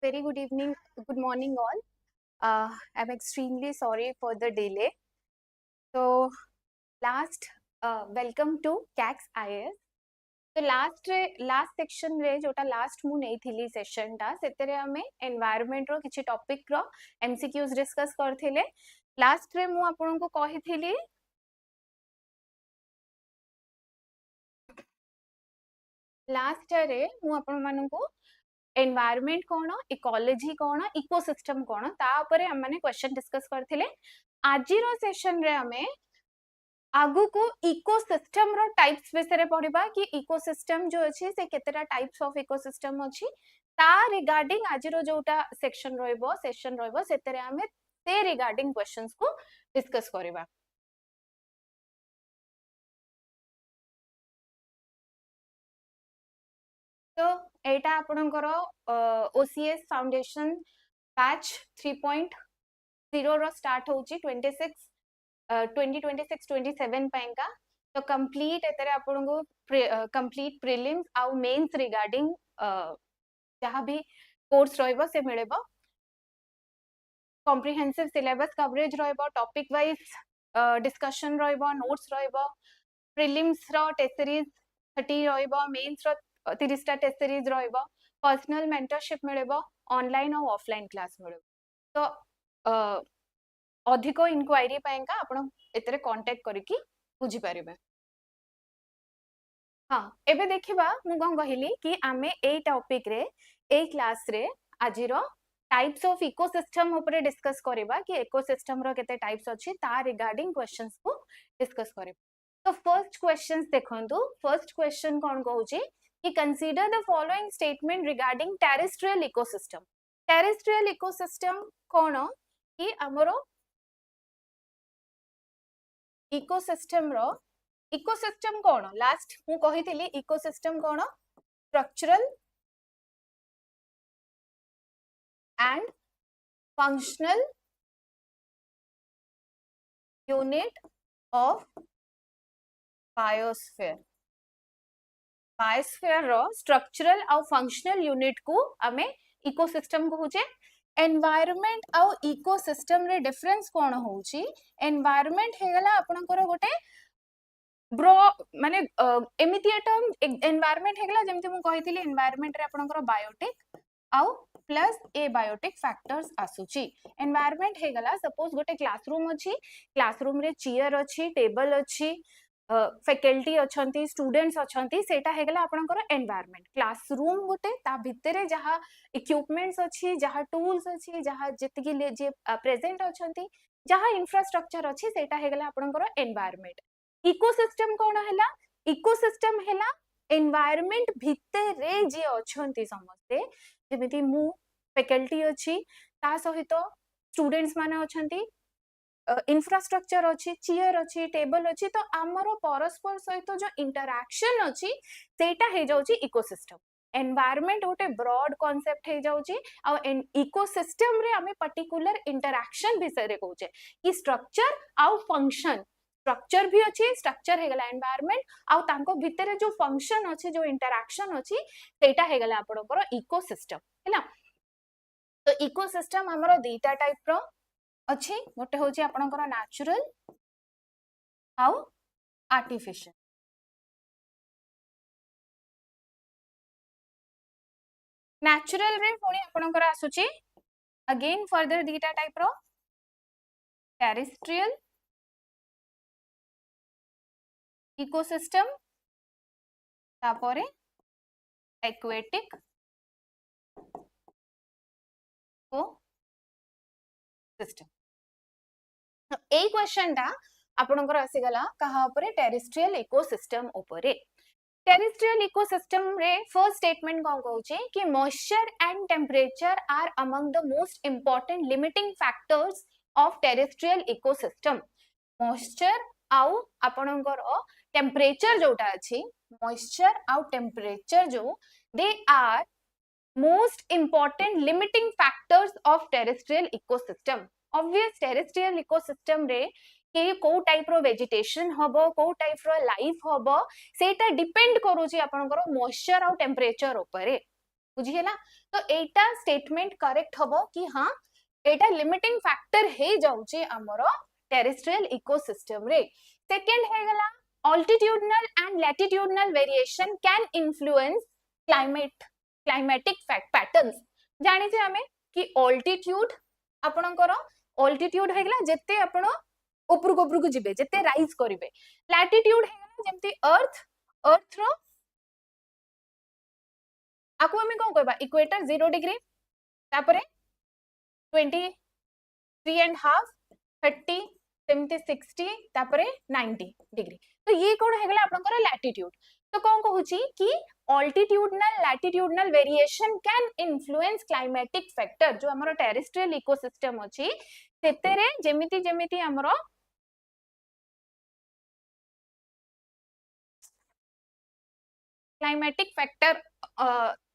Very good evening, good morning all. I'm extremely sorry for the delay. So welcome to KACS IAS. तो last section रे जोटा last मु नहीं थी session टा सेतेरे हमें environment रो किछि topic रो MCQs discuss करथिले. Last रे मु आपन को कहि थिली last रे मु आपन मानु को एनवायरनमेंट कोन इकोलॉजी कोन इकोसिस्टम कोन ता ऊपर हम माने क्वेश्चन डिस्कस करथिले. आज रो सेशन रे हमें आगु को इकोसिस्टम रो टाइप्स विषय पढ़िबा कि इकोसिस्टम जो अछि से केतेटा टाइप्स ऑफ इकोसिस्टम अछि ता रिगार्डिंग आज रो जोटा सेक्शन रहइबो सेतेरे हमें ते रिगार्डिंग क्वेश्चंस को डिस्कस करबा. तो एटा आपनकर OCS फाउंडेशन बैच 3.0 रो स्टार्ट होची 2026-27 पैंका. तो कंप्लीट एतरे आपन को कंप्लीट प्रीलिम्स आउ मेंस रिगार्डिंग जहां भी कोर्स रहइबो से मिलेबो. कॉम्प्रिहेंसिव सिलेबस कवरेज रहइबो, टॉपिक वाइज डिस्कशन रहइबो, नोट्स रहइबो, प्रीलिम्स रो टेस्ट सीरीज 30 रहइबो, मेंस रो 30 टा टेस्ट सीरीज रहइबो, पर्सनल मेंटरशिप मिलेबो, ऑनलाइन और ऑफलाइन क्लास मिलेबो. तो अधिक इनक्वायरी पाएंका आपण एतरे कांटेक्ट करिकि बुझी परिबे. हां एबे देखिबा मु कोन कहिली कि आमे ए टॉपिक रे ए क्लास रे आजिरो टाइप्स ऑफ इकोसिस्टम ऊपर डिस्कस करबा कि इकोसिस्टम रो केते टाइप्स अछि ता रिगार्डिंग क्वेश्चंस को डिस्कस करबा. तो फर्स्ट क्वेश्चंस देखंतु. फर्स्ट क्वेश्चन कोन कहूची कि consider the following statement regarding terrestrial ecosystem. Terrestrial ecosystem कोन कि हमरो इकोसिस्टम रो इकोसिस्टम कोन लास्ट मु कहितली इकोसिस्टम कोन structural and functional unit of biosphere. Biosphere रो स्ट्रक्चरल और फंक्शनल यूनिट को हमें इकोसिस्टम कहूचे. एनवायरनमेंट और इकोसिस्टम रे डिफरेंस कोन होउची. एनवायरनमेंट हेगला आपनकर गोटे ब्रो माने एमिति टर्म एनवायरनमेंट हेगला जेमति मु कहितली एनवायरनमेंट रे आपनकर बायोटिक आउ प्लस ए बायोटिक फैक्टर्स आसुची. एनवायरनमेंट हेगला सपोज गोटे क्लासरूम अछि, क्लासरूम रे चेयर अछि, टेबल अछि, फैकल्टी अछंती, स्टूडेंट्स अछंती, सेटा हेगला आपनकर एनवायरनमेंट. क्लासरूम गोटे ता भितरे जहा इक्विपमेंट्स अछि, जहा टूल्स अछि, जहा जतिकी ले जे प्रेजेंट अछंती, जहा इंफ्रास्ट्रक्चर अछि सेटा हेगला आपनकर एनवायरनमेंट. इकोसिस्टम कोन हैला. इकोसिस्टम हैला एनवायरनमेंट भितरे जे अछंती समस्ते जेमिति मु फैकल्टी अछि ता सहित स्टूडेंट्स माने अछंती, इंफ्रास्ट्रक्चर अच्छी, चेयर अच्छी, टेबल अच्छी. तो आमर परस्पर सहित जो इंटरैक्शन अच्छी सेटा हे जाउची इकोसिस्टम. एनवायरनमेंट गोटे ब्रॉड कांसेप्ट हे जाउची आ इकोसिस्टम रे हमें पर्टिकुलर इंटरैक्शन विषय रे कहूचे कि स्ट्रक्चर आउ फंक्शन. स्ट्रक्चर भी अच्छी, स्ट्रक्चर हेगला एनवायरनमेंट आउ तांको भितरे जो फंक्शन अच्छी, जो इंटरैक्शन अच्छी सेटा हेगला आपनकर इकोसिस्टम हैला. तो इकोसिस्टम हमरो दीटा टाइप रो अच्छी. गोटे होची आपनकर नेचुरल आउ आर्टिफिशियल. नेचुरल रे पुणी आपनकर आसुची अगेन फर्दर दीटा टाइप रो टेरेस्ट्रियल इकोसिस्टम तापरे एक्वेटिक को सिस्टम. ए क्वेश्चन टा आपनकर आसी गला कहा ऊपर टेरेस्ट्रियल इकोसिस्टम ऊपर. टेरेस्ट्रियल इकोसिस्टम रे फर्स्ट स्टेटमेंट कोन कहूचे कि moisture and temperature are among the most important limiting factors of terrestrial ecosystem. Moisture आउ आपनकर टेम्परेचर जोटा अछि, मॉइस्चर आउ टेम्परेचर जो they are most important limiting factors of terrestrial ecosystem. Obvious terrestrial ecosystem रे कि को टाइप रो वेजिटेशन हबो, को टाइप रो लाइफ हबो सेटा डिपेंड करूची आपनकर मॉइस्चर आउ टेम्परेचर ऊपर. बुझीला। तो एटा स्टेटमेंट करेक्ट हबो कि हां एटा लिमिटिंग फैक्टर हे जाउची हमरो टेरेस्ट्रियल इकोसिस्टम रे। सेकंड हे गला altitudinal and latitudinal variation can influence climatic patterns। जानि जे हमें कि altitude आपणकर altitude हे गला जेते आपण ऊपर को जिबे जेते राइज करिवे। latitude हे गला जेमति अर्थ रो आको हमें कोन कहबा इक्वेटर 0 डिग्री तापरे 23.5 30 सेमती 60 तापरे 90 डिग्री। तो ये कोन हे गला आपनकर लैटिट्यूड। तो कोन कहूची कि altitudinal latitudinal variation can influence climatic factor जो हमरो टेरेस्ट्रियल इकोसिस्टम अछि सेतेरे जेमिति जेमिति हमरो क्लाइमेटिक फैक्टर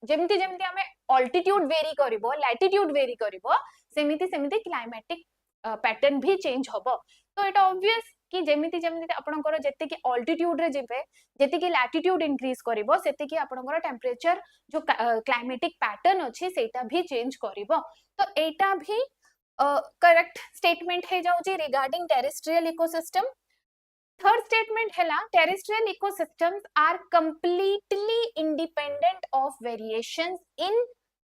जेमिति जेमिति हमें ऑल्टीट्यूड वेरी करिवो लैटिट्यूड वेरी करिवो सेमिति सेमिति क्लाइमेटिक पैटर्न भी चेंज होबो। तो एटा ऑब्वियस कि जेमिति जेमिति आपनकर जते कि ऑल्टीट्यूड रे जेबे जते कि लैटिट्यूड इंक्रीज करिवो सेते कि आपनकर टेंपरेचर जो क्लाइमेटिक पैटर्न अछि सेटा भी चेंज करिवो। तो एटा भी करेक्ट स्टेटमेंट हे जाउची regarding terrestrial ecosystem. Third statement हैला terrestrial ecosystems are completely independent of variations in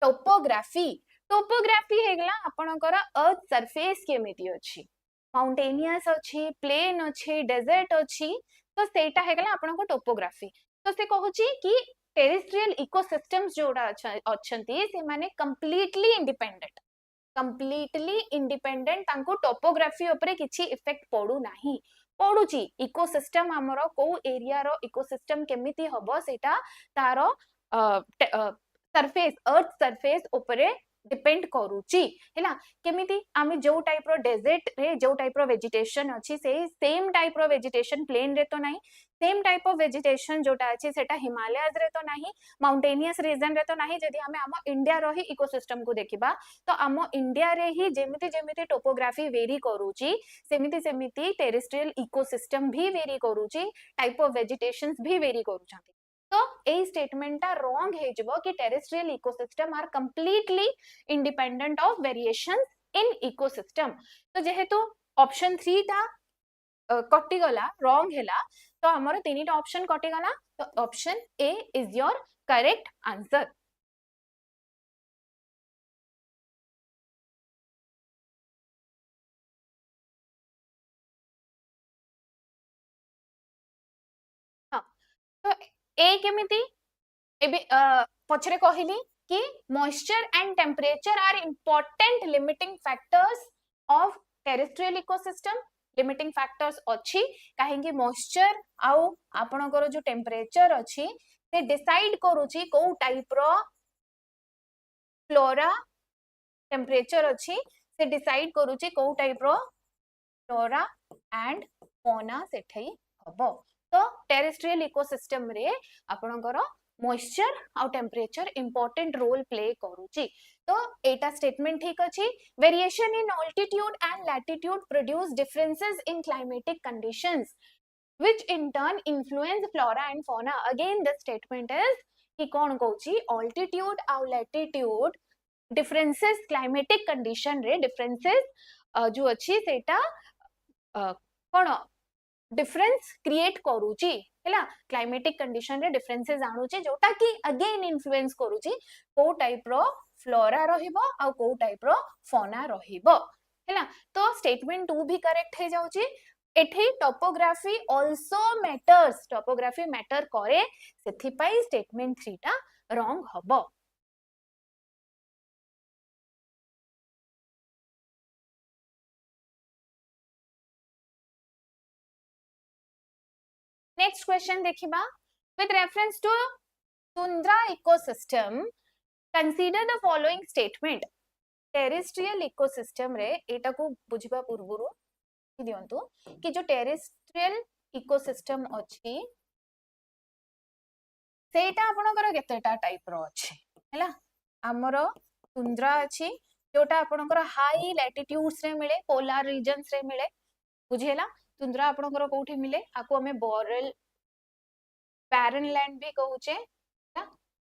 topography। Topography हेगला आपनकर अर्थ सरफेस केमिति अछि माउंटेनियस अछि प्लेन अछि डेजर्ट अछि तो सेटा हेगला आपनको टोपोग्राफी। तो से कहूची कि टेरेस्ट्रियल इकोसिस्टम्स जोडा अछंती से माने कंप्लीटली इंडिपेंडेंट तांको टोपोग्राफी ऊपर किछि इफेक्ट पडू नाही पडुची। इकोसिस्टम हमरो को एरिया रो इकोसिस्टम केमिति हबो सेटा तारो सरफेस अर्थ सरफेस ऊपर डिपेंड करूची हैला। केमिति आमी जो टाइप रो डेजर्ट रे जो टाइप रो वेजिटेशन अछि से सेम टाइप रो वेजिटेशन प्लेन रे तो नाही सेम टाइप ऑफ वेजिटेशन जोटा अछि सेटा हिमालयस रे तो नाही माउंटेनियस रीजन रे तो नाही। जदि हमें हम इंडिया रो ही इकोसिस्टम को देखिबा तो हम इंडिया रे ही जेमिति जेमिति टोपोग्राफी वेरी करूची सेमिति सेमिति टेरेस्ट्रियल इकोसिस्टम भी वेरी करूची टाइप ऑफ वेजिटेशंस भी वेरी करूछंती। तो ए स्टेटमेंटा रॉन्ग हे जबो कि terrestrial ecosystem are completely independent of variations in ecosystem. तो जेहेतु ऑप्शन 3 ता कटि गला रॉन्ग हैला तो हमर तीनटा ऑप्शन कटि गला। तो option A is your correct answer. हाँ तो ए केमिति एबे पछरे कहिली कि moisture and temperature are important limiting factors of terrestrial ecosystem. Limiting factors अछि काहेकि मॉइस्चर आउ आपनकर जो टेम्परेचर अछि से डिसाइड करूची को टाइप रो फ्लोरा टेम्परेचर अछि से डिसाइड करूची को टाइप रो फ्लोरा एंड फौना सेठई हबो। तो टेरेस्ट्रियल इकोसिस्टम रे आपनकर मॉइस्चर आउ टेम्परेचर इंपोर्टेंट रोल प्ले करूची। तो एटा स्टेटमेंट ठीक अछि। Variation in altitude and latitude produce differences in climatic conditions which in turn influence flora and fauna। again the statement is कि कौन कहूची ऑल्टीट्यूड आउ लैटिट्यूड डिफरेंसेस क्लाइमेटिक कंडीशन रे differences जो अछि सेटा कोन डिफरेंस क्रिएट करूची हैला क्लाइमेटिक कंडीशन रे डिफरेंसेस आणुची जोटा कि अगेन इन्फ्लुएंस करूची को टाइप रो फ्लोरा रहिबो आ को टाइप रो फौना रहिबो हैला। तो स्टेटमेंट 2 भी करेक्ट हे जाउची। एठी topography also matters topography matter करे सेथि पई स्टेटमेंट 3 टा रॉन्ग हबो। नेक्स्ट क्वेश्चन देखिबा with reference to tundra ecosystem consider the following statement। Terrestrial ecosystem रे एटा को बुझिबा पूर्वरु दियंतु कि जो टेरेस्ट्रियल इकोसिस्टम अछि सेटा आपनकर केतेटा टाइप रो अछि हैला। हमर टुंड्रा अछि जोटा आपनकर हाई लैटिट्यूड्स रे मिले पोलर रीजन्स रे मिले बुझिहेला। टुंड्रा आपनकर कोठी मिले आको हमें बोरल बैरन लैंड भी कहूचे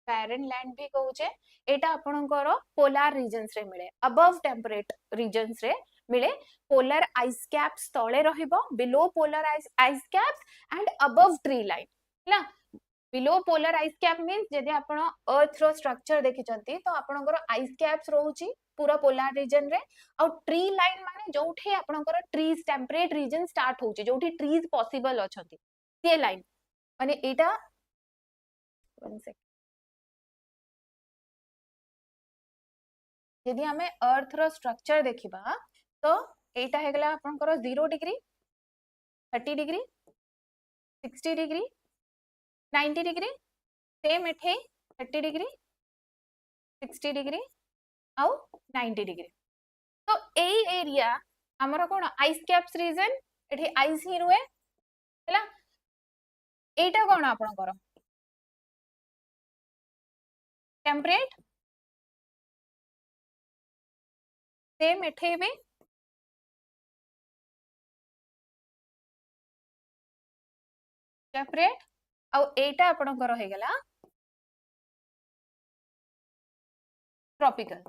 barren land भी कहूचे एटा आपनकर पोलार रीजन्स रे मिले अबव टेम्परेट रीजन्स रे मिले पोलर आइस कैप्स तळे रहिबो below polar ice caps and above tree line ना below polar ice cap means जदि आपण अर्थ रो स्ट्रक्चर देखिचंती तो आपनकर आइस कैप्स रहउची पूरा पोलार रीजन रे और ट्री लाइन माने जोठी आपनकर ट्रीज टेम्परेट रीजन स्टार्ट होची जोठी ट्रीज पॉसिबल अछंती से लाइन माने एटा वन सेकंड यदि हमें अर्थ रो स्ट्रक्चर देखिबा तो एटा हेगला आपनकर 0 degree 30 degree 60 degree 90 degree same एठे 30 डिग्री 60 डिग्री आउ 90 डिग्री तो एई एरिया हमर कोन आइस कैप्स रीजन एठे आइस ही रुए हला एटा कोन आपनकर टेम्परेट सेम एठे भी टेम्परेट आउ एटा आपनकर हो गला ट्रॉपिकल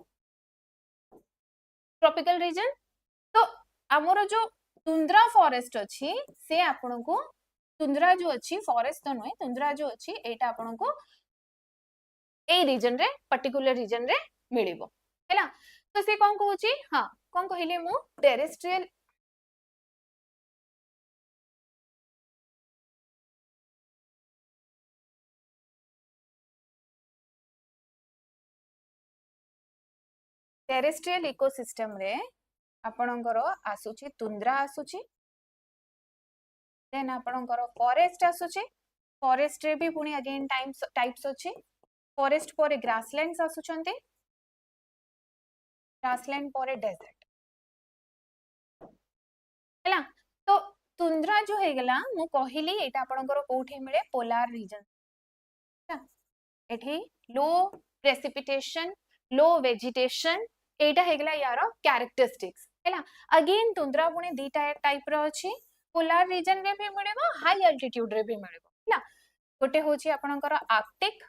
ट्रॉपिकल रीजन तो हमर जो तुंद्रा फॉरेस्ट अछि से आपन को तुंद्रा जो अछि फॉरेस्ट तो नय तुंद्रा जो अछि एटा आपन को ए रीजन रे पर्टिकुलर रीजन रे मिलिबो हैला तो से कोन कहूची हां कोन कहिले मु टेरेस्ट्रियल टेरेस्ट्रियल इकोसिस्टम रे आपणकर आसुची तुंद्रा आसुची देन आपणकर फॉरेस्ट आसुची फॉरेस्ट रे भी पुनी अगेन टाइप्स अछि फॉरेस्ट पर ग्रासलैंड्स आसुचंती ग्रासलैंड पर डेजर्ट हैला तो तुंद्रा जो हे गला मु कहिली एटा आपणकर कोठी मिले पोलार रीजन एठी लो प्रेसिपिटेशन लो वेजिटेशन एटा हेगला यार कैरेक्टरिस्टिक्स हैला अगेन तुंद्रा पुनी दी टाइप रो अछि पोलार रीजन रे भी मिलेबो हाई अल्टीट्यूड रे भी मिलेबो हैला गोटे होची आपनकर आर्कटिक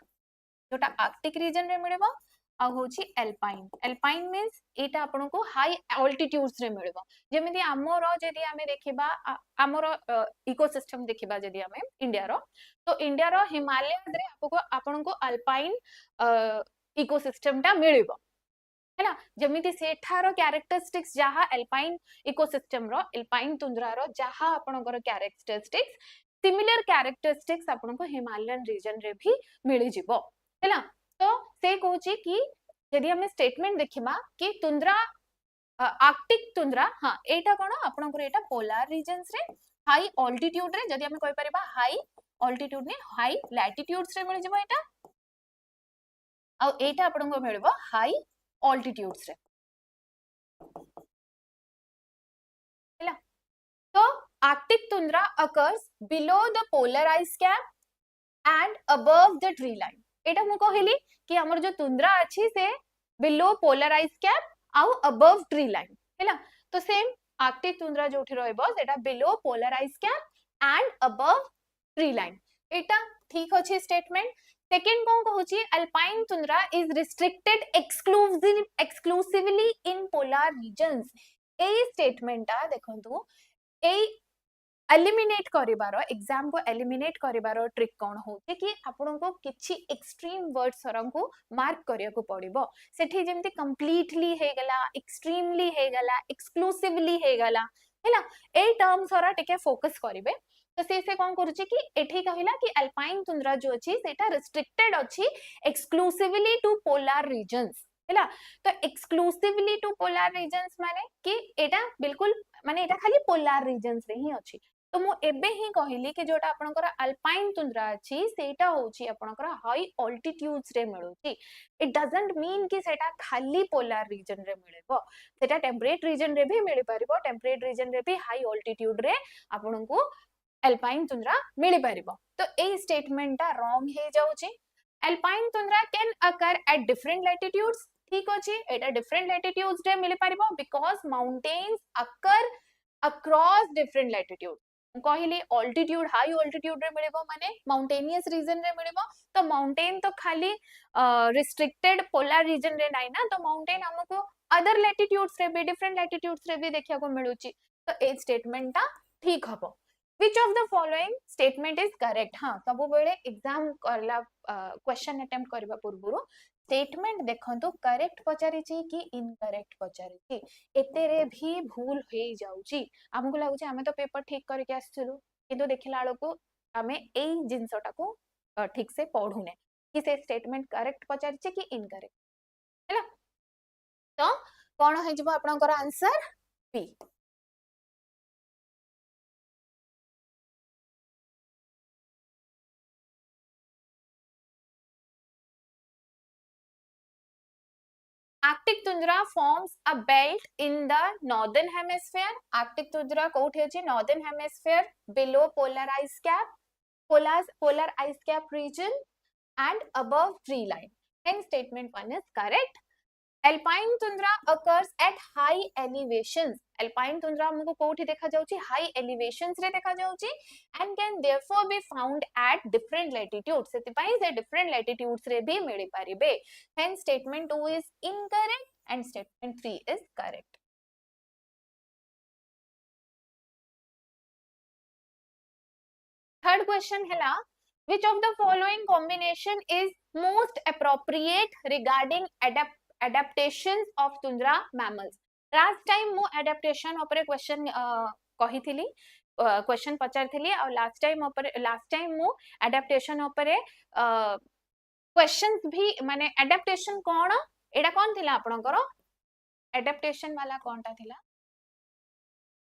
जोटा आर्कटिक रीजन रे मिलेबो आ होची एल्पाइन मींस एटा आपन को हाई अल्टीट्यूड्स रे मिलेबो जेमिति हमरो जदी हमें देखिबा हमरो इकोसिस्टम देखिबा जदी हमें इंडिया रो तो इंडिया रो हिमालय रे आपन को अल्पाइन इकोसिस्टम टा मिलेबो हैला जेमिति सेठारो कैरेक्टरिस्टिक्स जहा एल्पाइन इकोसिस्टम रो एल्पाइन तुंद्रा रो जहा आपनकर कैरेक्टरिस्टिक्स सिमिलर कैरेक्टरिस्टिक्स आपन को हिमालयन रीजन रे भी मिली जिवो हैला तो से कहूची कि यदि हमें स्टेटमेंट देखिबा कि तुंद्रा आर्कटिक तुंद्रा हां एटा कोन आपनकर एटा पोलार रीजन्स रे हाई अल्टीट्यूड रे यदि हमें कहि परिबा हाई अल्टीट्यूड ने हाई लैटिट्यूड्स रे मिल जिवो एटा आ एटा आपनको मिलबो हाई अल्टीट्यूड्स रे हैला तो Arctic tundra occurs below the polar ice cap and above the tree line एटा मु कहिली कि हमर जो तुंद्रा अछि से बिलो पोलर आइस कैप आउ अबव ट्री लाइन हैला तो सेम आर्कटिक तुंद्रा जोठी रहइबो सेटा below polar ice cap and above tree line एटा ठीक अछि स्टेटमेंट सेकंड कोन कहूची alpine tundra is restricted exclusively in polar regions ए स्टेटमेंटा देखंतु ए एलिमिनेट करिबारो एग्जाम को एलिमिनेट करिबारो ट्रिक कोन होचे कि आपन को किछि एक्सट्रीम वर्ड सरंको मार्क करिया को पड़िबो सेठी जेमति कंप्लीटली हे गला एक्सट्रीमली हे गला एक्सक्लूसिवली हे गला हैला ए टर्म सरा टिके फोकस करिवे तो से कोन करूची कि एठी कहिला कि अल्पाइन तुंद्रा जो अछि सेटा रिस्ट्रिक्टेड अछि एक्सक्लूसिवली टू पोलर रीजन्स हैला तो एक्सक्लूसिवली टू पोलर रीजन्स माने कि एटा बिल्कुल माने एटा खाली पोलर रीजन्स रे ही अछि तो मु एबे ही कहिली कि जोटा आपनकर अल्पाइन तुंद्रा अछि सेटा होची आपनकर हाई अल्टीट्यूड्स रे मिलुची इट डजंट मीन कि सेटा खाली पोलर रीजन रे मिलेबो सेटा टेम्परेट रीजन रे भी मिलि परिबो टेम्परेट रीजन रे भी हाई अल्टीट्यूड रे आपनको अल्पाइन तुंद्रा मिलि परिबो तो ए स्टेटमेंटा रॉन्ग हे जाउची alpine tundra can occur at different latitudes ठीक अछि एटा डिफरेंट लैटिट्यूड्स रे मिलि परिबो because mountains occur across different latitude कहली अल्टीट्यूड हाई अल्टीट्यूड रे मिलिबो माने माउंटेनियस रीजन रे मिलिबो तो माउंटेन तो खाली रिस्ट्रिक्टेड पोलर रीजन रे नाही ना तो माउंटेन हमको अदर लैटिट्यूड्स रे भी डिफरेंट लैटिट्यूड्स रे भी देखिया को मिलुची तो ए स्टेटमेंट ता ठीक हबो which of the following statement is correct हां सब बेले एग्जाम करला क्वेश्चन अटेम्प्ट करबा पूर्वरु स्टेटमेंट देखंतु करेक्ट पचारि छी कि इनकरेक्ट पचारि छी एते रे भी भूल हे जाउची हमको लागुची हमें तो पेपर ठीक करके आसथिलु किंतु देखिला आलोको हमें एई जिंसटा को ठीक से पढुने कि से स्टेटमेंट करेक्ट पचारि छी कि इनकरेक्ट हैला तो कोन हे जबो आपनकर answer B Arctic tundra forms a belt in the northern hemisphere. Arctic tundra कोठी अछि northern hemisphere below polar ice cap, polar ice cap region and above tree line. Hence statement 1 is correct. Alpine tundra occurs at high elevations. Alpine tundra हमको कोठी देखा जाउची high elevations रे देखा जाउची and can therefore be found at different latitudes. सेतिपाई से different latitudes रे भी मिली पारिबे. Hence statement 2 is incorrect and statement 3 is correct. Third question hela which of the following combination is most appropriate regarding adaptations of tundra mammals. Last time मु adaptation उपरे question कहिथिली question पचारथिली और last time मु adaptation उपरे questions भी माने adaptation कोन एडा कोन थिला आपनकर adaptation वाला कोनटा थिला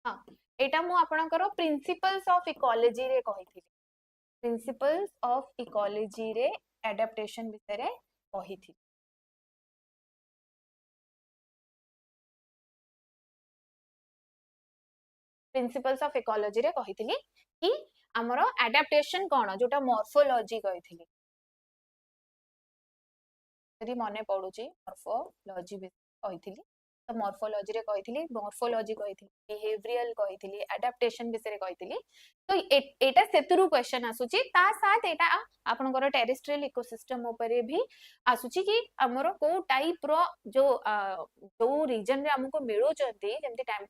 हां एटा मु आपनकर प्रिंसिपल्स ऑफ इकोलॉजी रे कहिथिली प्रिंसिपल्स ऑफ इकोलॉजी रे adaptation विषय रे कहिथिली प्रिंसिपल्स ऑफ इकोलॉजी रे कहिथिली कि हमरो एडाप्टेशन कोन जोटा मॉर्फोलॉजी कहिथिली यदि मने पडुची मॉर्फोलॉजी कहिथिली तो मॉर्फोलॉजी रे कहिथिली मॉर्फोलॉजी कहिथिली बिहेवियरल कहिथिली एडाप्टेशन विषय रे कहिथिली तो एटा सेतुरु क्वेश्चन आसुची ता साथ एटा आपनकर टेरेस्ट्रियल इकोसिस्टम ऊपर भी आसुची कि हमरो को टाइप रो जो रीजन रे हमको मिलु चंती जेमति टाइम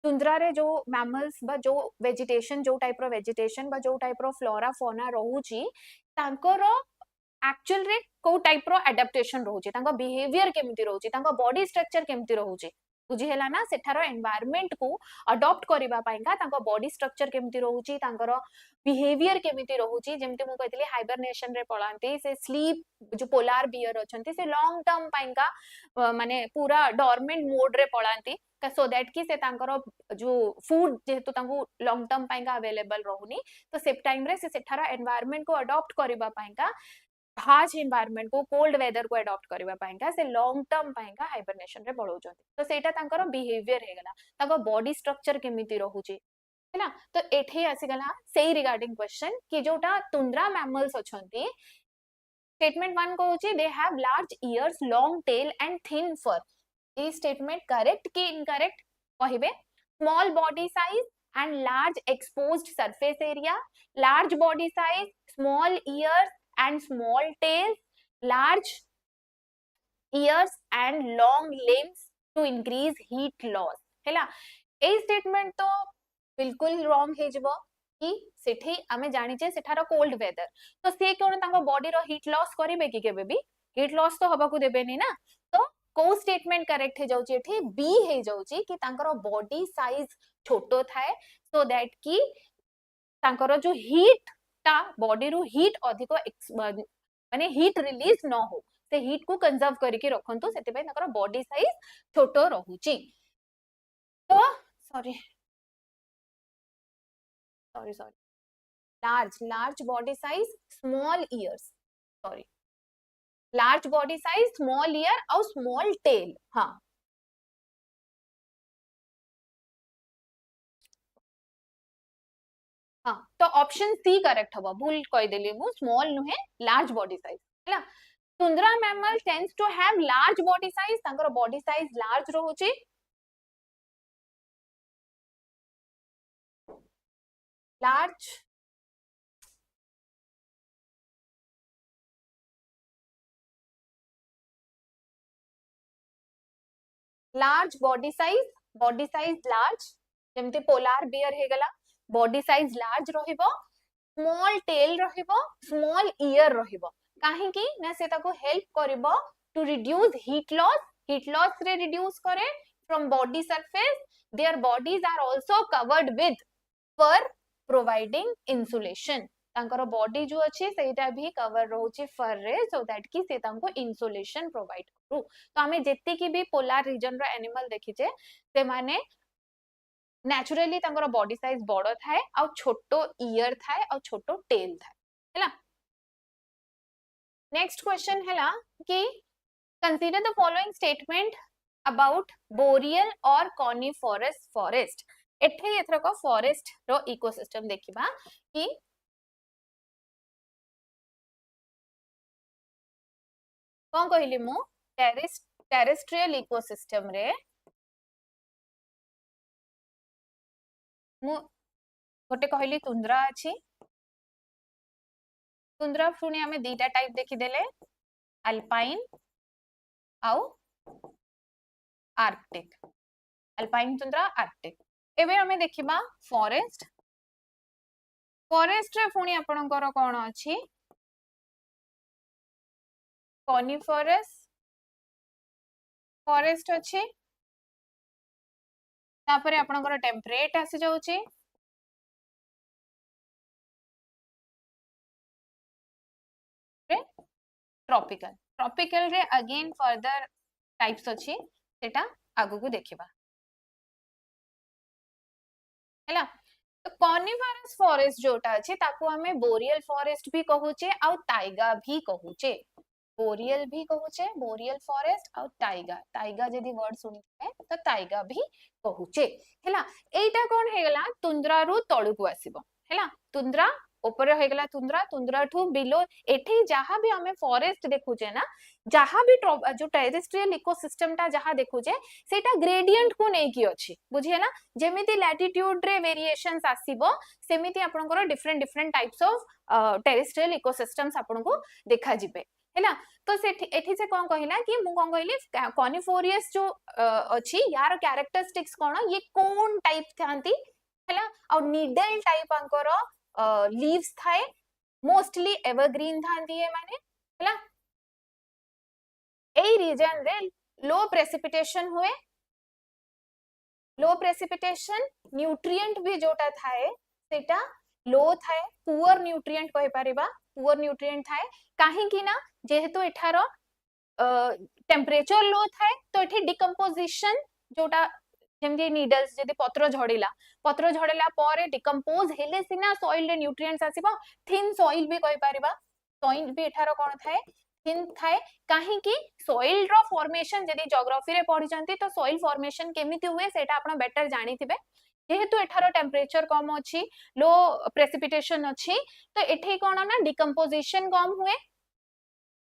तुंद्रा रे जो मैमल्स बा जो वेजिटेशन जो टाइप रो वेजिटेशन बा जो टाइप रो फ्लोरा फोना रहउची तांकर एक्चुअल रे को टाइप रो एडाप्टेशन रहउची तांको बिहेवियर केमिति रहउची तांको बॉडी स्ट्रक्चर केमिति रहउची बुझी हैला ना सेठारो एनवायरनमेंट को अडॉप्ट करिबा पाइका तांको बॉडी स्ट्रक्चर केमिति रहउची तांकर बिहेवियर केमिति रहउची जेमति मु कहतली हाइबरनेशन रे पळांती से स्लीप जो पोलार बियर अछंती से लॉन्ग टर्म पाइका माने पूरा डॉर्मेंट मोड रे पळांती सो दैट कि से तांकर जो फूड जेहेतु तांको लॉन्ग टर्म पाइका अवेलेबल रहउनी तो सेफ टाइम रे से सेठारो एनवायरनमेंट को अडॉप्ट करिबा पाइका हार्श एनवायरनमेंट को कोल्ड वेदर को अडॉप्ट करबा पाइका से लॉन्ग टर्म पाइका हाइबरनेशन रे पळौचंती तो सेटा तांकर बिहेवियर हेगला तांको बॉडी स्ट्रक्चर केमिति रहउची है ना तो एठे आसी गला सेही रिगार्डिंग क्वेश्चन कि जोटा तुंद्रा मैमल्स अछंती स्टेटमेंट 1 कहउची they have large ears long tail and thin fur ए स्टेटमेंट करेक्ट कि इनकरेक्ट कहिबे small body size and large exposed surface area large body size small ears and small tails, large ears and long limbs to increase heat loss. हैला ए statement तो बिल्कुल wrong हे जबो कि सेठी आमे जानि जे सेठारो कोल्ड वेदर तो से कोन तांको बॉडी रो हीट लॉस करिवे कि केबे भी हीट लॉस तो हबा को देबेनी ना तो को स्टेटमेंट करेक्ट हे जाउची एठी बी हे जाउची कि तांकर बॉडी साइज छोटो थाए सो दैट कि तांकर जो हीट बॉडी रु हीट अधिक माने हीट रिलीज न हो से हीट को कंजर्व करके रखंतु सेते पय नकर बॉडी साइज छोटो रहूची तो sorry large body size small years sorry large body size small year और स्मॉल टेल हां हाँ तो ऑप्शन सी करेक्ट हबो भूल कहि देली मु स्मॉल नुहे लार्ज बॉडी साइज हैला tundra mammal tends to have large body size तांकर बॉडी साइज लार्ज रहउची लार्ज बॉडी साइज लार्ज जेमती पोलार बियर हे गला बॉडी साइज लार्ज रहिबो स्मॉल टेल रहिबो स्मॉल ईयर रहिबो काहे कि ना से ताको हेल्प करबो टू रिड्यूस हीट लॉस रे रिड्यूस करे from body surface their bodies are also covered with fur providing insulation तांकर बॉडी जो अच्छी सेटा भी कवर रहउची फर रे सो दैट कि से तांको इंसुलेशन प्रोवाइड करू तो हमें जेत्ती की भी पोलार रीजन रो एनिमल देखिचे से माने नेचुरली तांकर बॉडी साइज बड़ थाए आ छोटो ईयर थाए आ छोटो टेल थाए हैला नेक्स्ट क्वेश्चन हैला कि consider the following statement about boreal और कॉनिफोरस फॉरेस्ट एठे एथर को फॉरेस्ट रो इकोसिस्टम देखिबा कि कौन कहली मु टेरेस्ट्रियल इकोसिस्टम रे मु गोटे कहली तुंद्रा अछि तुंद्रा पुणी आमे दीटा टाइप देखि देले अल्पाइन आउ आर्कटिक अल्पाइन तुंद्रा आर्कटिक एबे हमें देखिबा फॉरेस्ट रे पुणी आपणकर कोन अछि कॉनिफोरस फॉरेस्ट अछि तापरे आपणकर टेम्परेट आसी जाउची ट्रॉपिकल रे अगेन फर्दर टाइप्स अछि सेटा आगु को देखिबा हैला तो कॉनिफरस फॉरेस्ट जोटा अछि ताको हमें बोरियल फॉरेस्ट भी कहूचे आ टाइगा भी कहूचे बोरियल भी कहूचे बोरियल फॉरेस्ट और टाइगा जदी वर्ड सुनिथे तो टाइगा भी कहूचे हैला एटा कोन हेगला तुंद्रा रु तळु को आसीबो हैला तुंद्रा ऊपर हेगला तुंद्रा ठू बिलो एठी जहां भी हमें फॉरेस्ट देखुचे ना जहां भी जो टेरेस्ट्रियल इकोसिस्टम ता जहां देखुचे सेटा ग्रेडियंट को नै की अछि बुझिए ना जेमिति लैटिट्यूड रे वेरिएशंस आसीबो सेमिति आपनकर different types of terrestrial ecosystems आपनको देखा जिबे हैला तो से एठी से कोन कहिला कि मु कोन कहली कॉनिफोरियस जो अछि यार कैरेक्टरिस्टिक्स कोन ये कोन टाइप थांती हैला और नीडल टाइप अंकर लीव्स थाए मोस्टली एवरग्रीन थांती है माने हैला ए रीजन रे लो प्रेसिपिटेशन हुए लो प्रेसिपिटेशन न्यूट्रिएंट भी जोटा थाए सेटा लो थाए पुअर न्यूट्रिएंट कहि परिबा पुअर न्यूट्रिएंट थाए काहे कि ना जेहेतु एठारो टेम्परेचर लो थाए तो एठी डिकम्पोजिशन जोटा जेमदी नीडल्स जदी पत्र झड़िला पारे डिकम्पोज हेले सिना सॉइल रे न्यूट्रिएंट्स आसीबो थिन सॉइल भी कहि परिबा सॉइल भी एठारो कोन थाए थिन थाए काहे कि सॉइल रो फॉर्मेशन जदी ज्योग्राफी रे पढि जंती तो सॉइल फॉर्मेशन केमिति हुए सेटा आपण बेटर जानि थिबे जेहेतु एठारो टेम्परेचर कम अछि लो प्रेसिपिटेशन अछि तो एठी कोन ना डिकम्पोजिशन कम हुए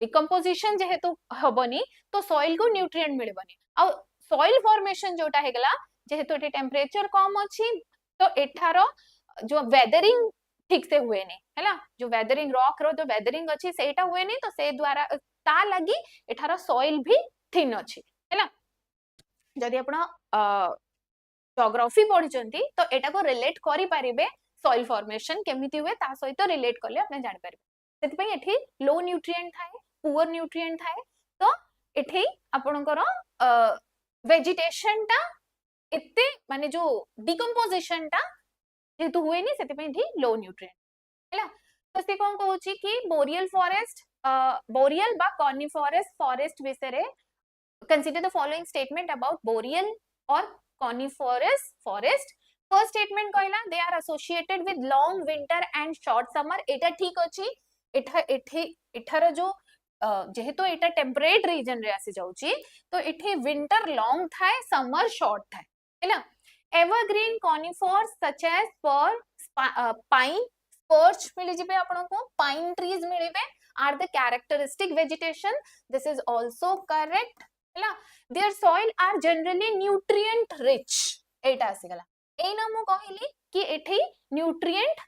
डिकम्पोजिशन जेहेतु हबनी तो सॉइल को न्यूट्रिएंट मिलबनी आ सॉइल फॉर्मेशन जोटा हेगला जेहेतु एठी टेम्परेचर कम अछि तो एठारो जो वेदरिंग ठीक से हुए नहीं हैला जो वेदरिंग रॉक रो जो वेदरिंग अछि सेटा हुए नहीं तो से द्वारा ता लगी एठारो सॉइल भी थिन अछि हैला जदी आपण ज्योग्राफी पढि जंती तो एटा को रिलेट करि परिबे सॉइल फॉर्मेशन केमिति हुए ता सहित रिलेट करले आपण जानि परिबे सेति पई एठी लो न्यूट्रिएंट थाए पुअर न्यूट्रिएंट थाए तो एठी आपणकर वेजिटेशन ता एते माने जो डिकम्पोजिशन ता जेतु हुए नहीं सेति पई एठी लो न्यूट्रिएंट हैला तो से कोन कहूची कि बोरियल फॉरेस्ट बोरियल बा कॉनिफोरस फॉरेस्ट विषय consider the following statement about boreal और coniferous forest first statement कहला they are associated with long winter and short summer एटा ठीक अछि एठार जो जेहेतु एटा टेम्परेट रीजन रे आसी जाउची तो एठी विंटर लॉन्ग थाए समर शॉर्ट थाए हैला एवरग्रीन कॉनिफर्स सच एज पर पाइन पर्च मिलि जिबे आपन को पाइन ट्रीज मिलिबे are the characteristic vegetation this is also correct हैला their soil are generally nutrient rich एटा आसी गला एना मु कहली कि एठी न्यूट्रिएंट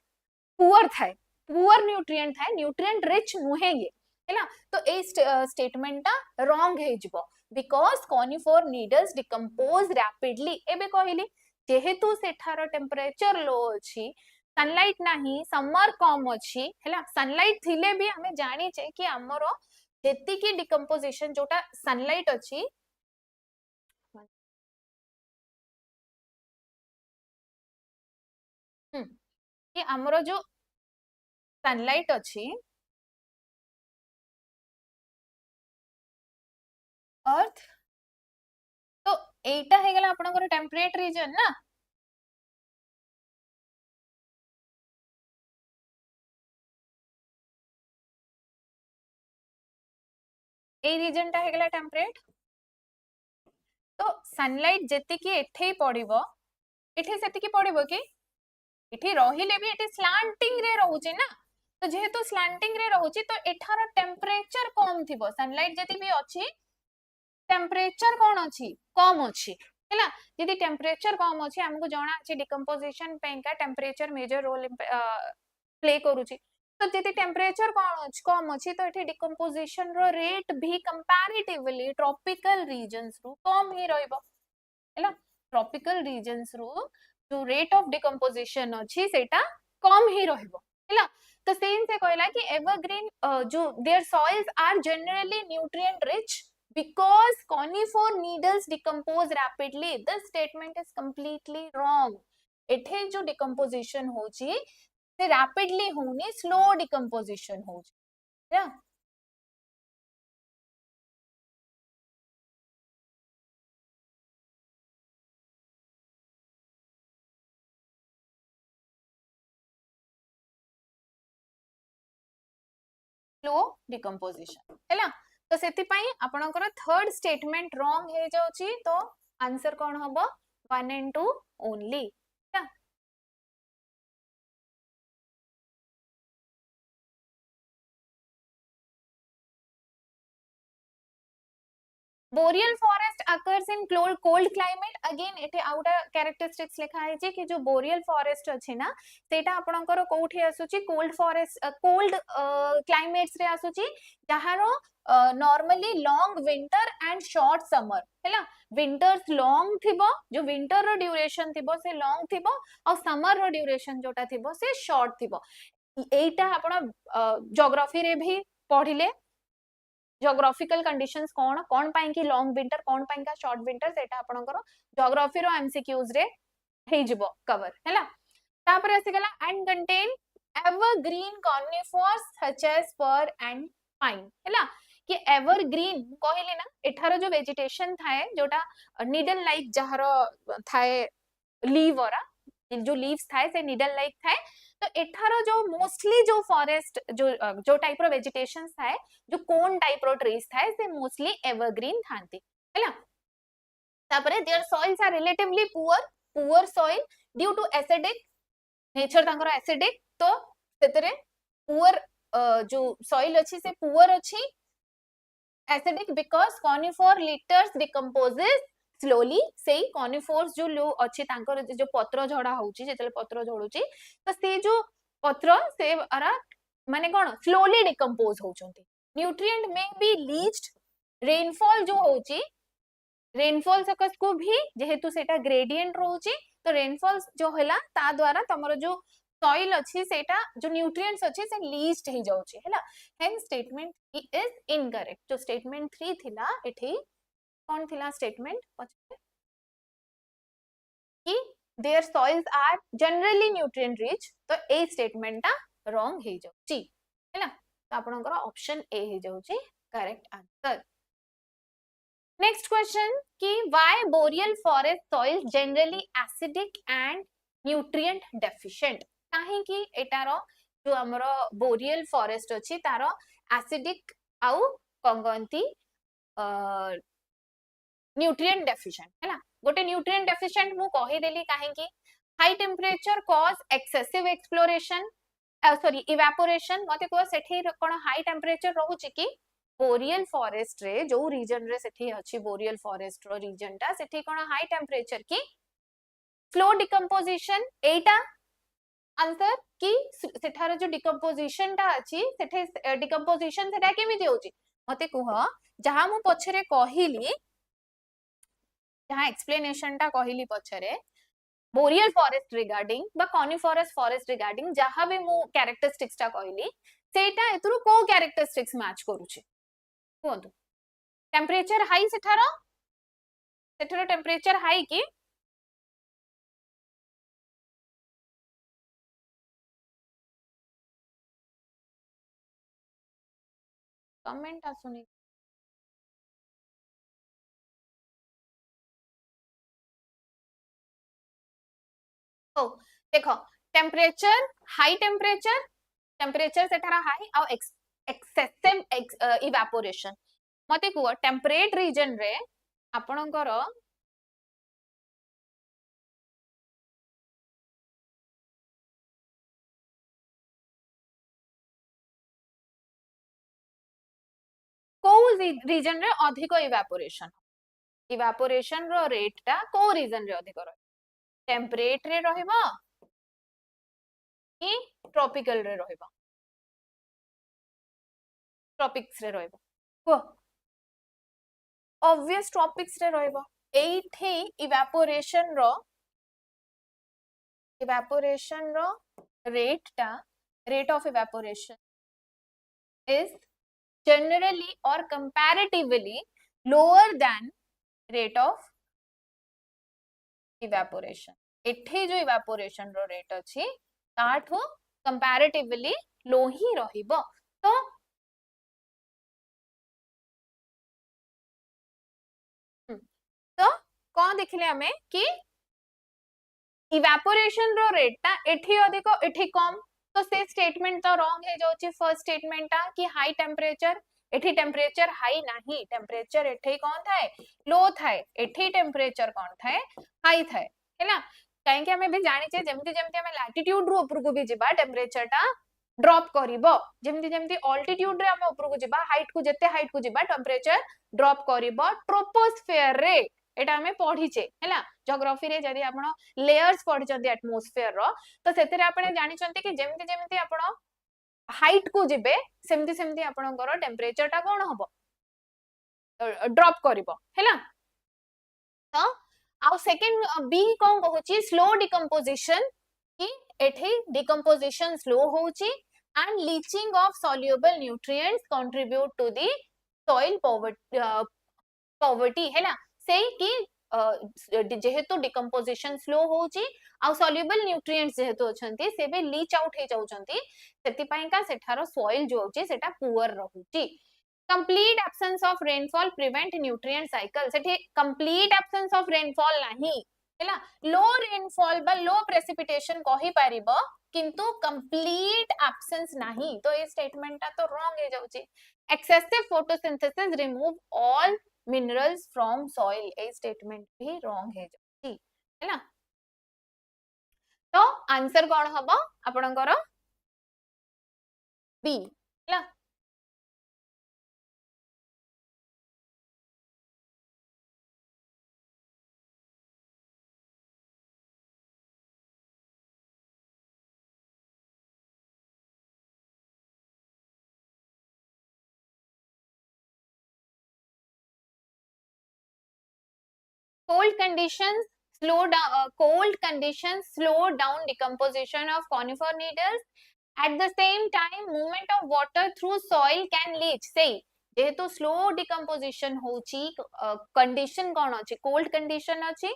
पुअर थाए, पुअर न्यूट्रिएंट थाए, न्यूट्रिएंट रिच नुहे ये हैला। तो ए स्टेटमेंट टा रॉन्ग हे जिवो because conifer needles decompose rapidly. एबे कहली जेहेतु सेठार टेम्परेचर लो अछि, सनलाइट नाही, समर कम अछि हैला, सनलाइट थिले भी हमें जानी छे कि हमरो जेति की डिकंपोजिशन जोटा सनलाइट अछि कि हमरो जो सनलाइट अछि अर्थ, तो एटा हे गला आपनकर टेम्परेट रीजन ना। ए रीजन टा हे गला टेम्परेट। तो सनलाइट जेति की एठे पड़िबो, एठे सेति की पड़िबो कि एठे रहिले भी एठे स्लांटिंग रे रहउची ना। तो जेहेतु स्लांटिंग रे रहउची तो एठार टेम्परेचर कम थिबो, सनलाइट जेति भी अछि टेम्परेचर कोन अछि कम अछि हैला। यदि टेम्परेचर कम अछि हमको जणा अछि डिकंपोजिशन पे का टेम्परेचर मेजर रोल प्ले करूची। तो यदि टेम्परेचर कम अछि तो एठी डिकंपोजिशन रो रेट भी कंपैरेटिवली ट्रॉपिकल रीजन्स रु कम ही रहइबो हैला। ट्रॉपिकल रीजन्स रु जो रेट ऑफ डिकंपोजिशन अछि सेटा कम ही रहइबो हैला। तो सेम से कहला कि एवरग्रीन जो their soils are generally nutrient rich because conifer needles decompose rapidly. This statement is completely wrong. एठे जो decomposition होची से rapidly होनी, slow decomposition होची या slow decomposition हैला। तो सेति पई आपनकर थर्ड स्टेटमेंट रॉन्ग हे जाउची। तो आंसर कोन हबो 1 and 2 only. Boreal forest occurs in cold climate. Again Ete outta characteristics लिखा है जे कि जो बोरियल फॉरेस्ट अछि ना सेटा आपनकर कोठी आसुची कोल्ड फॉरेस्ट कोल्ड क्लाइमेट्स रे आसुची जहारो normally long winter and short summer हैला। विंटर्स लॉन्ग थिबो, जो विंटर रो ड्यूरेशन थिबो से लॉन्ग थिबो और समर रो ड्यूरेशन जोटा थिबो से शॉर्ट थिबो। एटा आपण ज्योग्राफी रे भी पढिले जियोग्राफिकल कंडीशंस कौन पाई कि लॉन्ग विंटर कौन पाई का शॉर्ट विंटर सेटा आपनकर जियोग्राफी रो एमसीक्यूज रे हे जिवो कवर हैला। तापर आसी गला and contain evergreen conifers such as fir and pine हैला। कि एवरग्रीन कहले ना एठार जो वेजिटेशन थाए जोटा नीडल लाइक जहार थाए लीव ओरा जो लीव्स थाए से नीडल लाइक थाए। तो एठार जो मोस्टली जो फॉरेस्ट जो टाइप रो वेजिटेशन थाए जो कोन टाइप रो ट्रीज थाए से मोस्टली एवरग्रीन थांती हैला। तापरे their soils are relatively poor soil due to acidic nature तांकर एसिडिक। तो सेतरे पुअर जो सॉइल अछि से पुअर अछि acidic because conifer litters decomposes slowly. से कॉनिफर्स जो लो अछि तांकर जो पत्र झड़ा होउची जेतले पत्र झड़ुची तो से जो पत्र से अरा माने कोन स्लोली डिकंपोज होउचंती। न्यूट्रिएंट में बी लीच्ड। रेनफॉल जो होउची रेनफॉल सकस को भी जेहेतु सेटा ग्रेडियंट रहउची तो रेनफॉल जो होला ता द्वारा तमरो जो सॉइल अछि सेटा जो न्यूट्रिएंट्स अछि से लीच्ड हे जाउची हैला। Hence statement is incorrect. जो स्टेटमेंट 3 थिला एठी कौन थिला स्टेटमेंट पछे कि their soils are generally nutrient rich. तो ए स्टेटमेंट ता रॉन्ग हे जाउची हैला। तो आपनकर ऑप्शन ए हे जाउची करेक्ट आंसर। नेक्स्ट क्वेश्चन कि why boreal forest soil generally acidic and nutrient deficient. काहे कि एटारो जो हमरो बोरियल फॉरेस्ट अछि तारो एसिडिक आउ कंगंती न्यूट्रिएंट डेफिशिएंट हैला। गोटे न्यूट्रिएंट डेफिशिएंट मु कहि देली काहे कि high temperature cause excessive exploration sorry evaporation. मते को सेठी कोन हाई टेम्परेचर रहउची कि बोरियल फॉरेस्ट रे जो रीजन रे सेठी अछि बोरियल फॉरेस्ट रो रीजन टा सेठी कोन हाई टेम्परेचर की स्लो डिकम्पोजिशन एटा आंसर कि सेठार जो डिकम्पोजिशन टा अछि सेठे डिकम्पोजिशन सेटा केमिति होची मते कुह जहा मु पछरे कहिली जहा एक्सप्लेनेशन टा कहिली पछरे बोरियल फॉरेस्ट रिगार्डिंग बा कॉनिफरस फॉरेस्ट रिगार्डिंग जहा भी मु कैरेक्टरिस्टिक्स टा कहिली सेटा एतुरु को कैरेक्टरिस्टिक्स मैच करूची कोंतु टेंपरेचर हाई सेठार टेंपरेचर हाई की कमेंट आसुनी हो देखो टेंपरेचर हाई टेंपरेचर सेठारा हाई आ एक्सेसिव इवापोरेशन मते को टेंपरेट रीजन रे आपणकर को रीजन रे अधिक इवापोरेशन रो रेट टा को रीजन रे अधिक रह टेंपरेट रे रहइबो कि ट्रॉपिकल रे रहइबो ट्रॉपिक्स रे रहइबो को ऑब्वियस ट्रॉपिक्स रे रहइबो एठी इवापोरेशन रो rate of evaporation is generally or comparatively lower than rate of evaporation एठी जो evaporation रो rate अछि ताठो comparatively लो ही रहिबो तो कौन देखिले हमें कि इवेपोरेशन रो रेट ता एठी अधिक एठी कम तो से स्टेटमेंट तो रॉन्ग है जाउची फर्स्ट स्टेटमेंट ता कि हाई टेंपरेचर एठी टेंपरेचर हाई नाही टेंपरेचर एठी कोन थाए लो थाए एठी टेंपरेचर कोन थाए हाई थाए हैला काहे कि हमें भी जानि छे जेमति जेमति हमें लैटिट्यूड रो ऊपर को भी जिबा टेंपरेचर ता ड्रॉप करिवो जेमति जेमति ऑल्टीट्यूड रे हम ऊपर को जिबा हाइट को जते हाइट को जिबा टेंपरेचर ड्रॉप करिवो ट्रोपोस्फियर रे एटा हमें पढिचे हैला ज्योग्राफी रे जदी आपण लेयर्स पढिचंती एटमॉस्फेयर रो तो सेते रे आपण जानि चंती कि जेमति जेमति आपण हाइट को जिबे सेमति सेमति आपणकर टेंपरेचर टा कोन हबो ड्रॉप करिवो हैला तो आ सेकंड बी कोन कहूची स्लो डिकम्पोजिशन कि एठी डिकम्पोजिशन स्लो होची and leaching of soluble nutrients contribute to the soil poverty हैला से कि जेहेतु डिकम्पोजिशन स्लो होची आ सॉल्युबल न्यूट्रिएंट्स जेहेतु अछंती से बे लीच आउट हे जाउचंती सेति पई का सेठारो सॉइल जो होची सेटा पुअर रहूची complete absence of rainfall prevent nutrient cycle सेठी कंप्लीट एब्सेंस ऑफ रेनफॉल नाही हैला लो रेनफॉल बा लो प्रेसिपिटेशन कहि पारिबो किंतु कंप्लीट एब्सेंस नाही तो ये स्टेटमेंट ता तो रॉन्ग हे जाउची excessive photosynthesis remove all minerals from soil ए स्टेटमेंट भी रॉन्ग है जाउची हैला तो आंसर कोन हबो आपणकर बी हैला cold conditions slow down decomposition of conifer needles at the same time movement of water through soil can leach say जेहेतु स्लो डिकम्पोजिशन होची कंडीशन कोन अछि कोल्ड कंडीशन अछि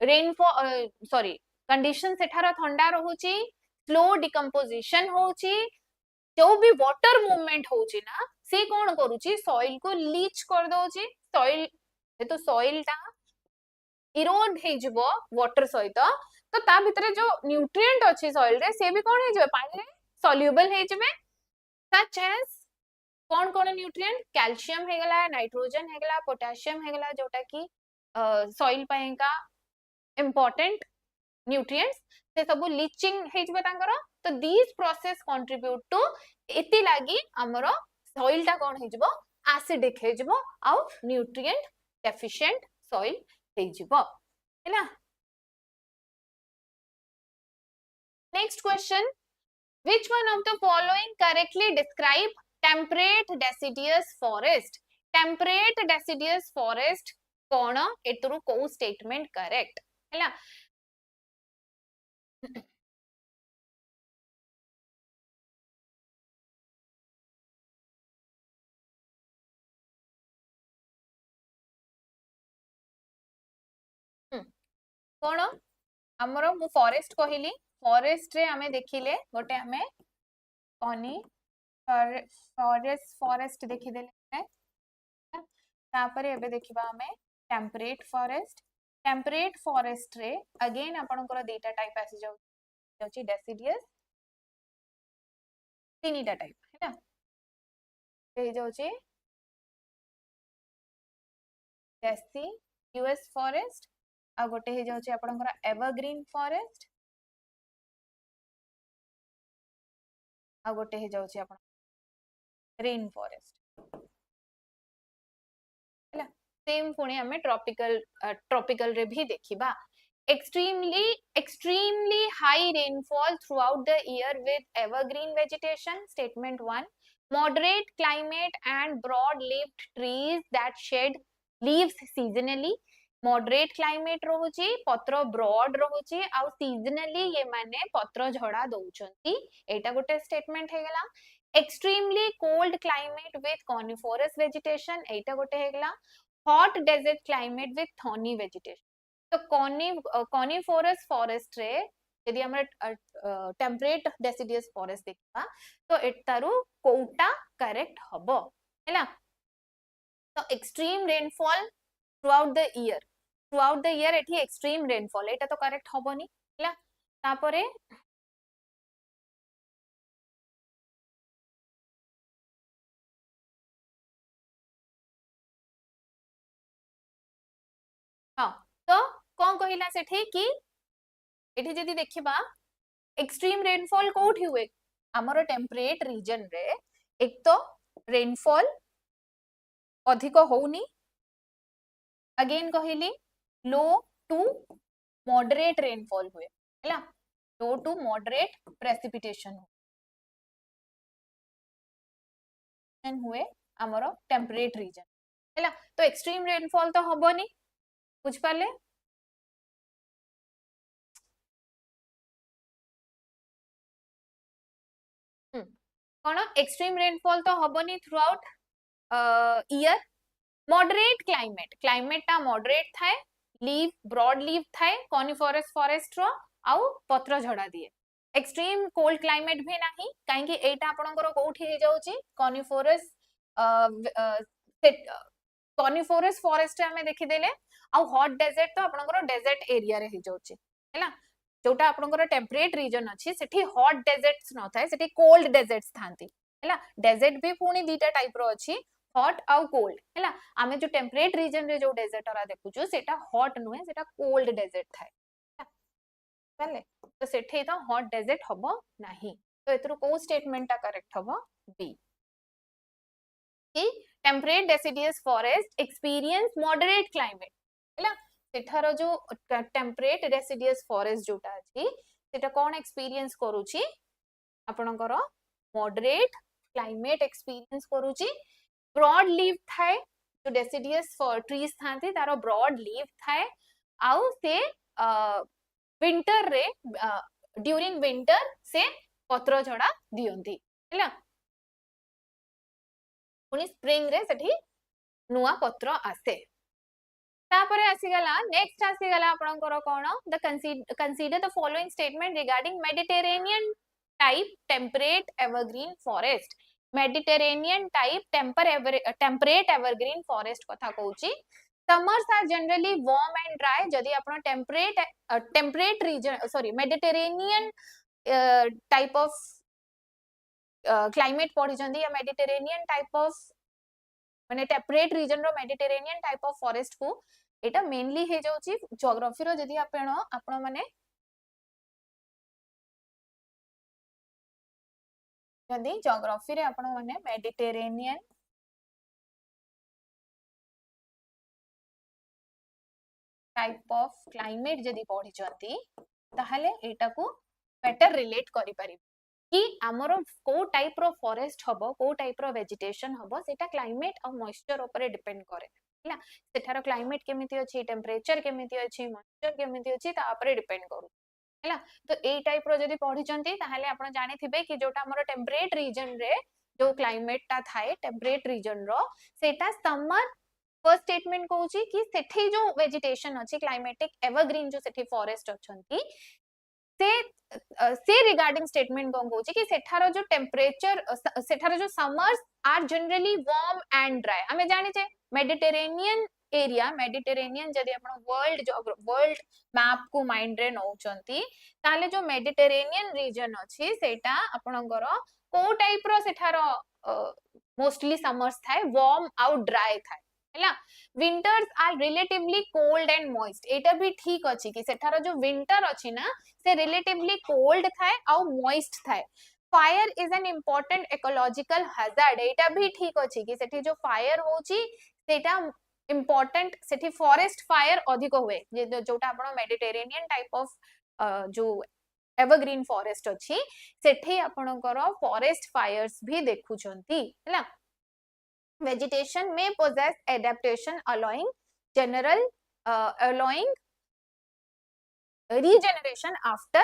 रेनफॉल सॉरी कंडीशन सेठार ठंडा रहूची स्लो डिकम्पोजिशन होची जो भी water movement होची ना से कोन करूची सॉइल को लीच कर दोची सॉइल जेहेतु सॉइल ता इरोड हे जिवो वाटर सहित तो ता भितरे जो न्यूट्रिएंट अछि सॉइल रे से भी कोन हे जिवे पानी रे सॉल्युबल हे जिवे सच एज कोन कोन न्यूट्रिएंट कैल्शियम हे गला नाइट्रोजन हे गला पोटेशियम हे गला जोटा की सॉइल पय का इंपोर्टेंट न्यूट्रिएंट्स से सब लीचिंग हे जिवे तांकर तो दीस प्रोसेस कंट्रीब्यूट टू एति लागी हमरो सॉइल ता कोन हे जिवो एसिडिक हे जिवो आ न्यूट्रिएंट डेफिशिएंट सॉइल हे जिवो हैला Next question, which one of the following correctly describe temperate deciduous forest? Temperate deciduous forest कौन एतरु को statement correct हैला कौन हमरो मु फॉरेस्ट कहली फॉरेस्ट रे हमें देखिले गोटे हमें कनी फॉरेस्ट फॉरेस्ट देखि देले तापरे एबे देखिबा हमें टेम्परेट फॉरेस्ट रे अगेन आपनकर डेटा टाइप आसी जाउची डेसिडियस तीनटा टाइप हैना हे जाउची डेसी यूएस फॉरेस्ट आ गोटे हे जाउची आपनकर एवरग्रीन फॉरेस्ट आ गोटे हे जाउची आपन रेन फॉरेस्ट हैला सेम पुणी हमें ट्रॉपिकल रे भी देखिबा extremely high rainfall throughout the year with evergreen vegetation. Statement 1, moderate climate and broad leaved trees that shed leaves seasonally. Moderate climate रहुची पत्र broad रहुची आउ seasonally ये माने पत्र झड़ा दउचंती एटा गोटे स्टेटमेंट हे गेला extremely cold climate with coniferous vegetation एटा गोटे हे गेला hot desert climate with thorny vegetation. तो coniferous forest रे यदि हमर टेम्परेट डेसिडियस फॉरेस्ट देखा तो एटारू कोटा करेक्ट हबो हैला तो extreme rainfall through out the year एठी एक्सट्रीम रेनफॉल एटा तो करेक्ट हबोनी हैला तापरे हां तो कोन कहिला सेठी कि एठी जदी देखिबा एक्सट्रीम रेनफॉल कोठी हुए हमर टेम्परेट रीजन रे एक तो रेनफॉल अधिक होउनी अगेन कहिली लो टू मॉडरेट रेनफॉल हुए हैला लो टू मॉडरेट प्रेसिपिटेशन हुए हमर टेम्परेट रीजन हैला तो एक्सट्रीम रेनफॉल तो हबोनी बुझ पाले कौन एक्सट्रीम रेनफॉल तो हबोनी throughout year moderate climate ता मॉडरेट थाए लीव ब्रॉड लीव थाए कॉनिफरस फॉरेस्ट रो आउ पत्र झड़ा दिए एक्सट्रीम कोल्ड क्लाइमेट भी नाही काहे कि एटा आपनकर कोठी हे जाउची कॉनिफरस कॉनिफरस फॉरेस्ट हमें देखि देले आउ हॉट डेजर्ट तो आपनकर डेजर्ट एरिया रे हे जाउची हैला जोटा आपनकर टेम्परेट रीजन अछि सेठी हॉट डेजर्ट्स न थाए सेठी कोल्ड डेजर्ट्स थांती हैला डेजर्ट भी पुनी दीटा टाइप रो अछि हॉट आउ कोल्ड हैला आमे जो टेम्परेट रीजन रे जो डेजर्ट रा देखुछु सेटा हॉट नुहे सेटा कोल्ड डेजर्ट थाए चले तो सेठी तो हॉट डेजर्ट हबो नाही तो एतरो को स्टेटमेंट ता करेक्ट हबो बी कि temperate deciduous forest experience moderate climate हैला सेठारो जो टेम्परेट डेसिडियस फॉरेस्ट जोटा अछि सेटा कोन एक्सपीरियंस करूची आपनकर मॉडरेट क्लाइमेट एक्सपीरियंस करूची ब्रॉड लीव थाए जो डेसिडियस ट्रीज थांती तारो ब्रॉड लीव थाए आउ से विंटर रे ड्यूरिंग विंटर से पत्र झड़ा दियंती हैला पुनी स्प्रिंग रे सेठी नुआ पत्र आसे तापरे आसीगला नेक्स्ट आसीगला आपनकर कोन the consider the following statement regarding Mediterranean type temperate evergreen forest Mediterranean type temperate evergreen forest कथा कहूची summers are generally warm and dry जदि आपण temperate region sorry Mediterranean type of climate पढ़ी जंदी या मेडिटेरेनियन टाइप ऑफ माने temperate region रो Mediterranean type of forest को एटा मेनली हे जाउची ज्योग्राफी रो जदि आपण माने जदि ज्योग्राफी रे आपण माने मेडिटेरेनियन टाइप ऑफ क्लाइमेट जदि पढ़ी जंती ताहले एटा को बेटर रिलेट करि पारि कि हमरो को टाइप रो फॉरेस्ट हबो को टाइप रो वेजिटेशन हबो सेटा क्लाइमेट और मॉइस्चर ऊपर डिपेंड करे हला सेठारो क्लाइमेट केमिति अछि टेंपरेचर केमिति अछि मॉइस्चर केमिति अछि ता ऊपर डिपेंड करू हला तो ए टाइप रो जदी पढी चंती ताहाले आपण जानि थिबे कि जोटा हमरो टेम्परेट रीजन रे जो क्लाइमेट ता थाए टेम्परेट रीजन रो सेटा समर फर्स्ट स्टेटमेंट कहूची कि सेठी जो वेजिटेशन अछि क्लाइमेटिक एवरग्रीन जो सेठी फॉरेस्ट अछंती से रिगार्डिंग स्टेटमेंट कोन कहूची कि सेठारो जो टेम्परेचर सेठारो जो summers are generally warm and dry हमें जानि छे मेडिटेरेनियन एरिया मेडिटेरेनियन जदी आपण वर्ल्ड मैप को माइंड रे नौचंती ताले जो मेडिटेरेनियन रीजन अछि सेटा आपणकर को टाइप रो सेठारो मोस्टली समर्स थाए वार्म आउट ड्राई थाए हला winters are relatively cold and moist एटा भी ठीक अछि कि सेठारो जो विंटर अछि ना से रिलेटिवली कोल्ड थाए आ मॉइस्ट थाए fire is an important ecological hazard एटा भी ठीक अछि कि सेठी जो फायर होची सेटा इंपोर्टेंट सेठी फॉरेस्ट फायर अधिक हुए जे जोटा आपण मेडिटेरेनियन टाइप ऑफ जो एवरग्रीन फॉरेस्ट अछि सेठी आपणकर फॉरेस्ट फायर्स भी देखु चंती हला vegetation may possess adaptation allowing regeneration after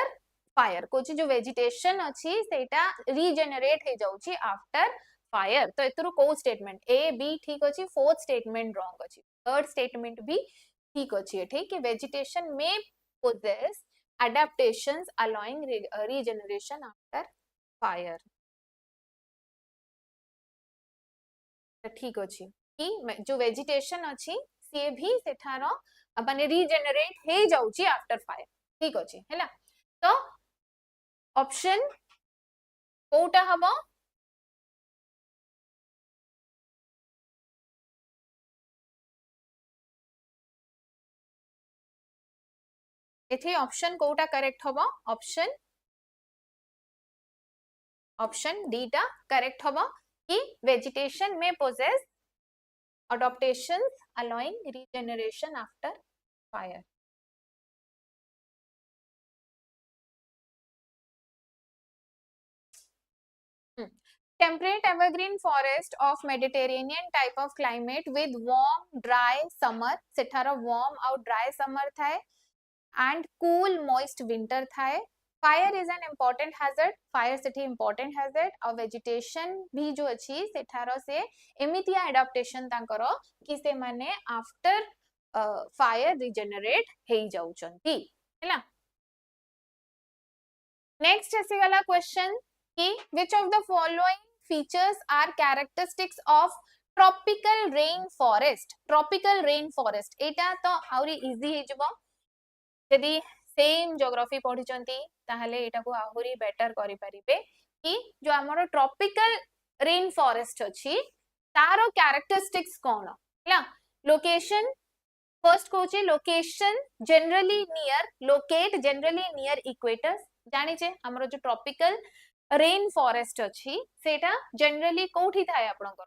fire Kochi जो vegetation अछि सेटा regenerate हे जाउची after fire तो एतरो को स्टेटमेंट ए बी ठीक अछि फोर्थ स्टेटमेंट रॉन्ग अछि थर्ड स्टेटमेंट भी ठीक अछि एठी कि vegetation may possess adaptations allowing regeneration after fire ठीक अछि कि जो वेजिटेशन अछि से भी सेठारो माने रीजेनरेट हे जाउची आफ्टर फायर ठीक अछि हैला तो ऑप्शन कोटा हबो एथि ऑप्शन कोटा करेक्ट हबो ऑप्शन डी टा करेक्ट हबो कि vegetation may possess adaptations allowing regeneration after fire temperate evergreen forest of Mediterranean type of climate with warm dry summer सेठारो warm और dry summer थाए and cool moist winter थाए fire is an important hazard fire Sethi important hazard और vegetation भी जो अछि सेठारो से एमितिया adaptation तांकर कि से माने आफ्टर फायर रिजेनरेट हेई जाउचंती हैला नेक्स्ट एसी वाला क्वेश्चन कि which of the following features are characteristics of tropical rain forest एटा तो आउरी इजी हे जबो यदि सेम ज्योग्राफी पढ़ी चंती ताहले एटा को आहुरी बेटर करि परिबे कि जो हमरो ट्रॉपिकल रेन फॉरेस्ट अछि तारो कैरेक्टरिस्टिक्स कोन हला location first Kochi location generally near equator जानि छे हमरो जो ट्रॉपिकल रेन फॉरेस्ट अछि सेटा जनरली कोठी थाए आपनकर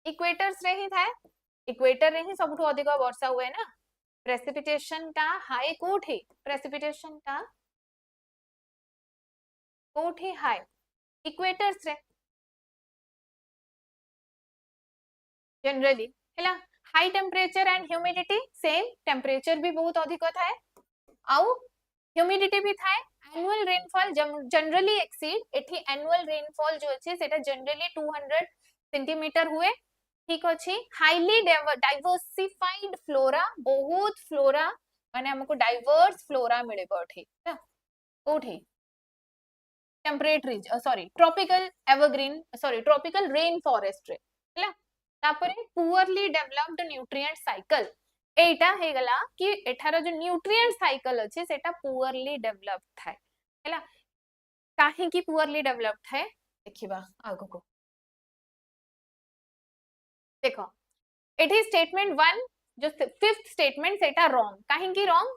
इक्वेटर्स रे ही थाए इक्वेटर रे ही सबठु अधिक वर्षा हुए ना प्रेसिपिटेशन का हाई कोठी प्रेसिपिटेशन का कोठी हाई इक्वेटर्स रे जनरली हैला high temperature and humidity same temperature भी बहुत अधिक थाए आउ ह्यूमिडिटी भी थाए एनुअल रेनफॉल जनरली एक्सीड एठी एनुअल रेनफॉल जो अछि सेटा जनरली 200 सेंटीमीटर हुए ठीक अछि हाईली डाइवर्सिफाइड फ्लोरा बहुत फ्लोरा माने हमको डाइवर्स फ्लोरा मिलेबो ठीक ओठी temperate region sorry tropical rain forest रे हैला तापरे पुअरली डेवलप्ड न्यूट्रिएंट साइकिल एटा हे गला कि एठारो जो न्यूट्रिएंट साइकिल अछि सेटा पुअरली डेवलप्ड थाए हैला काहे की पुअरली डेवलप्ड थाए देखिबा आगो को देखो एठी स्टेटमेंट 1 जो फिफ्थ स्टेटमेंट सेटा रॉन्ग काहे की रॉन्ग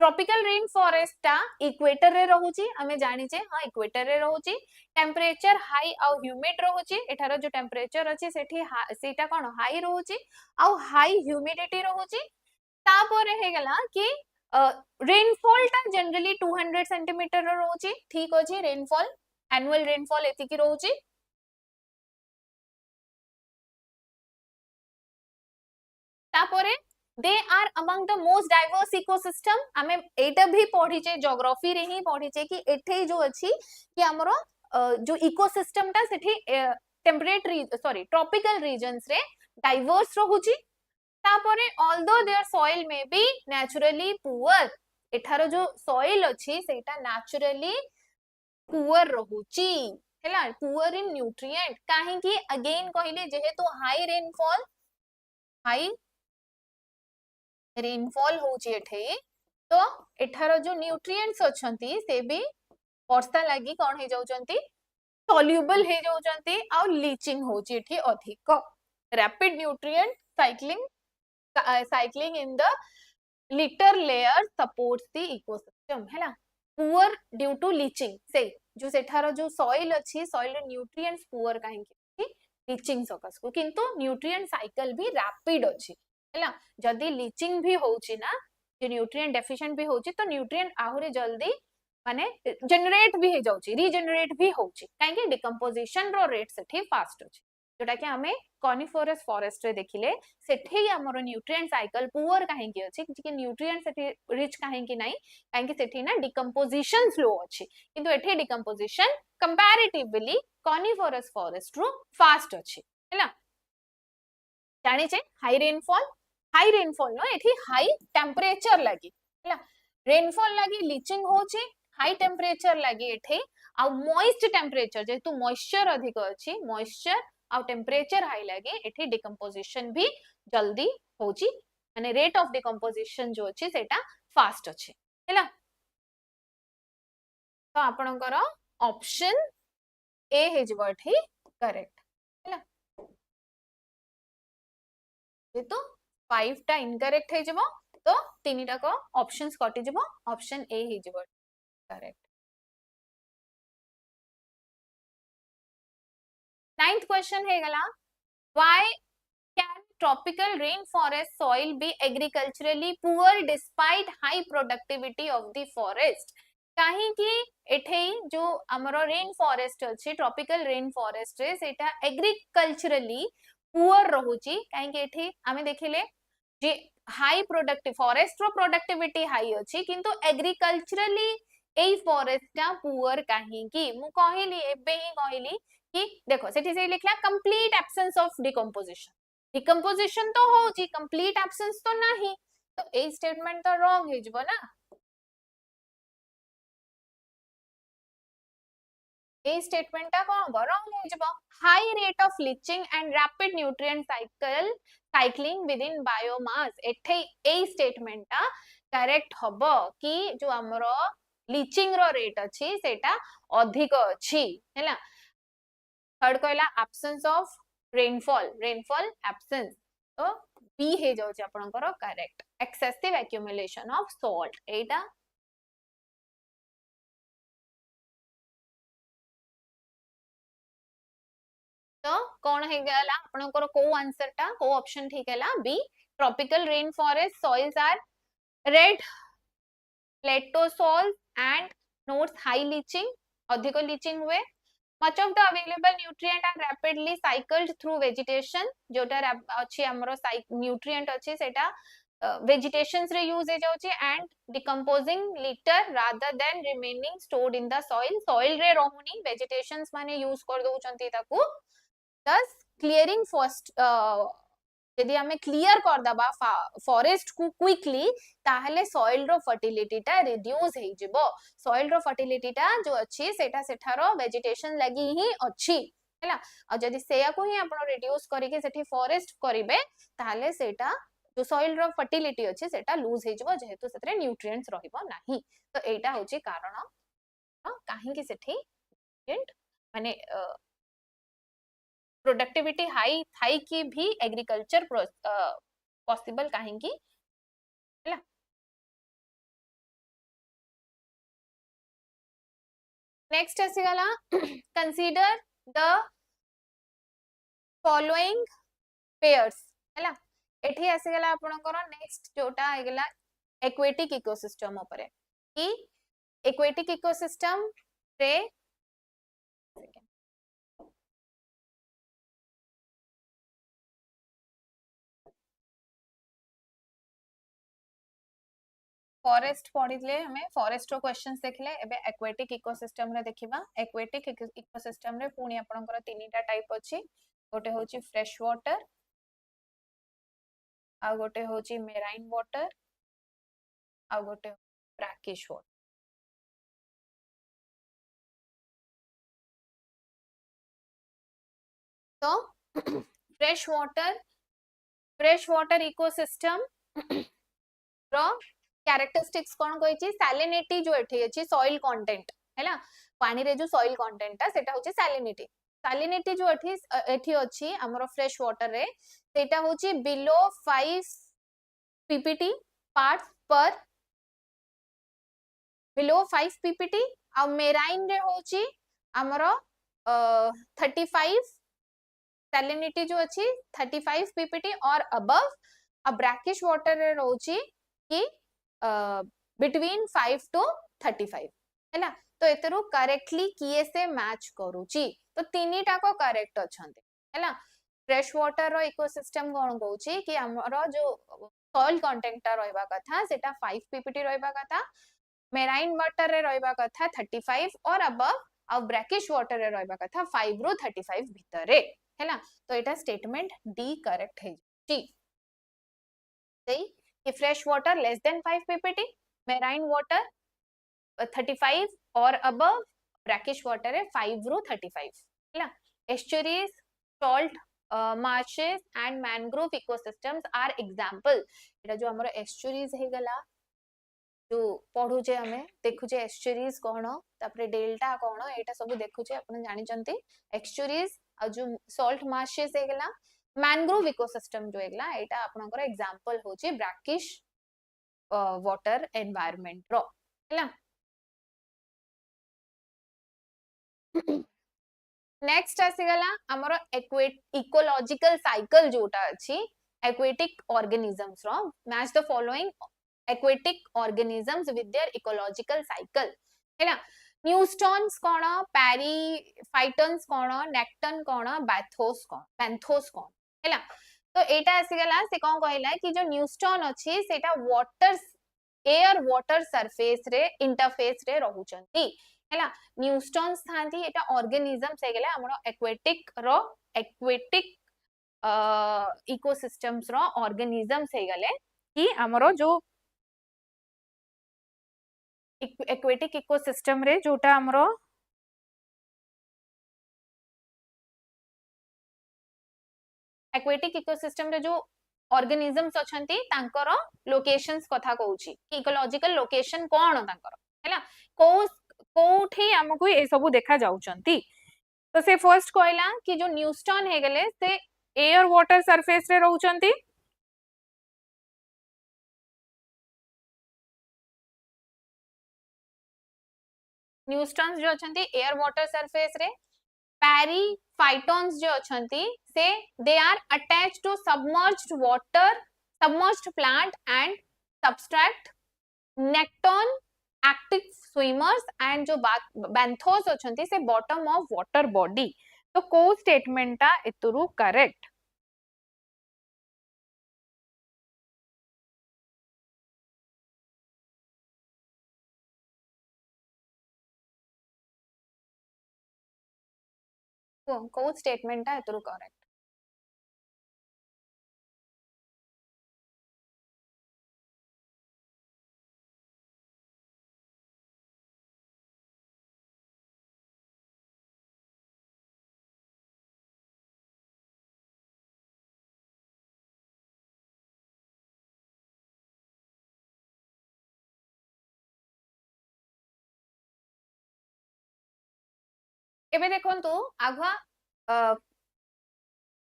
ट्रॉपिकल रेन फॉरेस्ट ता इक्वेटर रे रहउची हमें जानि छे हां इक्वेटर रे रहउची टेम्परेचर हाई आ ह्यूमिड रहउची एठारो जो टेम्परेचर अछि सेटा कोन हाई रहउची आ हाई ह्यूमिडिटी रहउची तापर हे गला कि रेनफॉल टा जनरली 200 सेंटीमीटर रोची ठीक अछि रेनफॉल एनुअल रेनफॉल एतिकी रोची तापरे they are among the most diverse ecosystem आमे एटा भी पढिचे ज्योग्राफी रे ही पढिचे कि एठे जो अछि कि हमरो जो इकोसिस्टम टा सेठी टेम्परेट सॉरी ट्रॉपिकल रीजन्स रे डाइवर्स रहुची तापरे ऑल्दो देयर सॉइल में बी नेचुरली पुअर एठारो जो सॉइल अछि सेटा नेचुरली पुअर रहुची हैला पुअर इन न्यूट्रिएंट काहे कि अगेन कहले जेहेतु हाई रेनफॉल होची एठे तो एठारो जो न्यूट्रिएंट्स अछंती से भी वर्षा लागि कोन हे जाउचंती सॉल्युबल हे जाउचंती आ लीचिंग होची एठी अधिक rapid nutrient cycling in the litter layer supports the ecosystem हैला पुअर ड्यू टू लीचिंग से जो सेठारो जो सॉइल अछि सॉइल रे न्यूट्रिएंट्स पुअर काहे कि लीचिंग सकस को किंतु न्यूट्रिएंट साइकिल भी रैपिड अछि हैला जदी लीचिंग भी होउची ना जे न्यूट्रिएंट डेफिशिएंट भी होउची तो न्यूट्रिएंट आहुरे जल्दी माने जनरेट भी हे जाउची रीजनरेट भी होउची काहे कि डिकम्पोजिशन रो रेट सेठी फास्ट अछि जोटा कि हमें कॉनिफोरस फॉरेस्ट रे देखिले सेठी हमरो न्यूट्रिएंट साइकिल पुअर काहे कि अछि कि न्यूट्रिएंट सेठी रिच काहे कि नाही काहे कि सेठी ना डिकम्पोजिशन स्लो अछि किंतु एठी डिकम्पोजिशन कंपैरेटिवली कॉनिफोरस फॉरेस्ट रो फास्ट अछि हैला जानि छे हाई रेनफॉल नो एठी हाई टेम्परेचर लागि हैला रेनफॉल लागि लीचिंग होची हाई टेम्परेचर लागि एठी आ मॉइस्ट टेम्परेचर जेतु मॉइस्चर अधिक अछि मॉइस्चर आ टेम्परेचर हाई लगे एठी डिकम्पोजिशन भी जल्दी होची माने रेट ऑफ डिकम्पोजिशन जो अछि सेटा फास्ट अछि हैला तो आपनकर ऑप्शन ए हे जबो एठी करेक्ट हैला जेतु 5 टा इनकरेक्ट हे जबो तो तीनटा को ऑप्शंस कटि जबो ऑप्शन ए हे जबो करेक्ट 9th क्वेश्चन हे गला why can tropical rainforest soil be agriculturally poor despite high productivity of the forest काहे कि एठे जो हमरो रेन फॉरेस्ट अछि ट्रॉपिकल रेन फॉरेस्ट रे सेटा एग्रीकल्चरली पुअर रहुची काहे कि एठे आमे देखिले जे हाई प्रोडक्टिव फॉरेस्ट रो प्रोडक्टिविटी हाई अछि किंतु एग्रीकल्चरली एई फॉरेस्ट टा पुअर काहे कि मु कहिली एबे ही कहिली कि देखो सेठी से लिखला कंप्लीट एब्सेंस ऑफ डिकम्पोजिशन तो होची कंप्लीट एब्सेंस तो नहीं तो ए स्टेटमेंट तो रॉन्ग हे जबो ना ए स्टेटमेंट ता कोन रॉन्ग हे जबो high rate of leaching and rapid nutrient cycling within biomass एठे ए स्टेटमेंट ता करेक्ट हबो कि जो हमरो लीचिंग रो रेट अछि सेटा अधिक अछि हैला थर्ड कहला एब्सेंस ऑफ रेनफॉल एब्सेंस तो बी हे जाउ छै आपनकर correct excessive accumulation of salt एटा तो कौन है गला आपनकर को आंसर टा को ऑप्शन ठीक हैला B tropical rain forest soils are red plateau soil and notes high leaching अधिक लीचिंग हुए much of the available nutrient are rapidly cycled through vegetation जोटा अछि हमरो nutrient अछि सेटा vegetations रे use hey जाउछि and decomposing later rather than remaining stored in the soil रे रहुनी vegetations माने use कर दउचंती ताकू thus clearing first यदि हमें क्लियर कर दबा फॉरेस्ट को क्विकली ताहले सॉइल रो फर्टिलिटी टा रिड्यूस हे जिवो सॉइल रो फर्टिलिटी टा जो अछि सेटा सेठारो वेजिटेशन लगी ही अछि हैला आ जदि सेया को ही आपण रिड्यूस करी के सेठी फॉरेस्ट करिवे ताहले सेटा जो सॉइल रो फर्टिलिटी अछि सेटा लूज हे जिवो जेहेतु सेतरे न्यूट्रिएंट्स रहिबो नाही तो एटा होची कारण काहे कि सेठी माने प्रोडक्टिविटी हाई की भी एग्रीकल्चर पॉसिबल कहेंगी हैला नेक्स्ट आसीगला कंसीडर द फॉलोइंग पेयर्स हैला एठी आसीगला आपनकर नेक्स्ट जोटा आइगला एक्वेटिक इकोसिस्टम उपरे कि एक्वेटिक इकोसिस्टम रे फॉरेस्ट पढ़िले हमें फॉरेस्ट रो क्वेश्चंस देखले एबे एक्वेटिक इकोसिस्टम रे देखिबा एक्वेटिक इकोसिस्टम रे पुनी आपनकर तीनटा टाइप अछि गोटे होची फ्रेश वाटर आ गोटे होची मेराइन वाटर आ गोटे ब्रैकिश वाटर तो फ्रेश वाटर इकोसिस्टम रो कैरेक्टरिस्टिक्स कोन कहै छी सैलिनिटी जो एठी अछि सॉइल कंटेंट हैला पानी रे जो सॉइल कंटेंट ता सेटा होची सैलिनिटी जो एठी अछि हमरो फ्रेश वाटर रे सेटा होची बिलो 5 ppt पार्ट्स पर बिलो 5 ppt आ मेराइन रे होची हमरो 35 सैलिनिटी जो अछि 35 ppt और अबव आ ब्रैकिश वाटर रे रोची कि बिटवीन 5 to 35 हैला तो एतरो करेक्टली किए से मैच करूची तो तीनीटा को करेक्ट अछंती हैला फ्रेश वाटर रो इकोसिस्टम कोन कहूची कि हमरो जो सॉइल कंटेंट ता रहबा कथा सेटा 5 ppt रहबा कथा मेराइन वाटर रे रहबा कथा 35 और अबव आ ब्रैकिश वाटर रे रहबा कथा 5 रो 35 भीतर रे हैला तो एटा स्टेटमेंट डी करेक्ट है जी सही कि fresh water less than 5 ppt marine water 35 और अबव ब्रैकिश वाटर है 5 रो 35 हैला estuaries salt marshes and mangrove ecosystems are example एटा जो हमरो एस्चुरीज हे गला जो पढु जे हमें देखु जे एस्चुरीज कोन तापरे डेल्टा कोन एटा सब देखु जे अपन जानि चंती एस्चुरीज आ जो सॉल्ट marshes हे गला मैंग्रोव इकोसिस्टम जो हेगला एटा आपनकर एग्जांपल होची ब्रैकिश वाटर एनवायरनमेंट रो हैला नेक्स्ट आसीगला हमरो इकोलॉजिकल साइकिल जोटा अछि एक्वेटिक ऑर्गेनिजम्स रो match the following aquatic organisms with their ecological cycle हैला न्यूस्टॉन्स कोन पैरीफाइटन्स कोन नेक्टन कोन बैंथोस कोन हैला तो एटा आसीगला से कोन कहला कि जो न्यूस्टॉन अछि सेटा वाटर एयर वाटर सरफेस रे इंटरफेस रे रहउचंती हैला न्यूस्टॉन्स थांती एटा ऑर्गेनिजम्स हे गेला हमरो एक्वेटिक इकोसिस्टम्स रो ऑर्गेनिजम्स हे गले कि हमरो जो एक्वेटिक इकोसिस्टम रे जोटा हमरो एक्वेटिक इकोसिस्टम रे जो ऑर्गेनिजम्स अछंती तांकर लोकेशंस कथा कहूची इकोलॉजिकल लोकेशन कोन तांकर हैला कोठी हमकु ए सब देखा जाउचंती तो से फर्स्ट कहला कि जो न्यूस्टॉन हे गेले से एयर वाटर सरफेस रे रहउचंती न्यूस्टॉन्स जो अछंती एयर वाटर सरफेस रे पैरीफाइटॉन्स जो अछंती से they are attached to submerged plant and substrate nekton active swimmers and जो बैंथोस अछंती से बॉटम ऑफ वाटर बॉडी तो को स्टेटमेंट ता एतुरु करेक्ट को स्टेटमेंट ता एतुरु करेक्ट एबे देखंतु आघा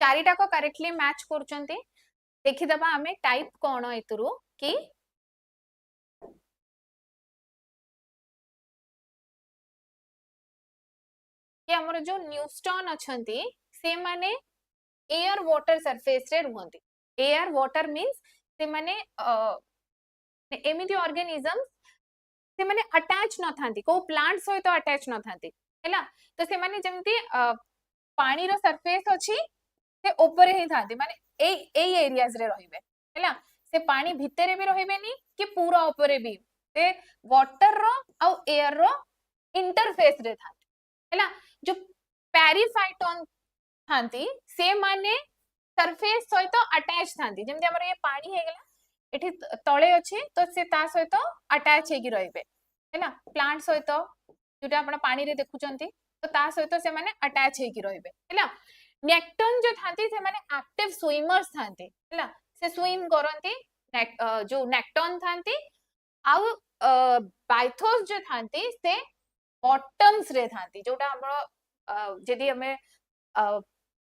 चारिटा को करेक्टली मैच करचंती देखि दबा हमें टाइप कोन एतुरु कि हमर जो न्यूस्टॉन अछंती से माने एयर वाटर सरफेस रे रुहंती एयर वाटर मींस से माने एमिति ऑर्गेनिजम्स से माने अटैच न थांती को प्लांट सहित अटैच न थांती हैला तो से माने जेमति पानी रो सरफेस अछि से ऊपर ही थांती माने ए एरियाज रे रहिबे हैला से पानी भितरे भी रहिबेनी कि पूरा ऊपर भी से वाटर रो आ एयर रो इंटरफेस रे थांती हैला जो पेरिफाइटोन थांती से माने सरफेस सहित अटैच थांती जेमति हमर ये पानी हे गेला एठी तळे अछि तो से ता सहित अटैच हे कि रहिबे हैला प्लांट सहित जोटा आपण पानी रे देखुचंती तो ता सहित से माने अटैच हे कि रहिबे हैला नेक्टन जो थांती से माने एक्टिव स्विमर्स थांती हैला से स्विम करंती जो नेक्टन थांती आउ बाइथोस जो थांती से बॉटम्स रे थांती जोटा हमर जदी हमें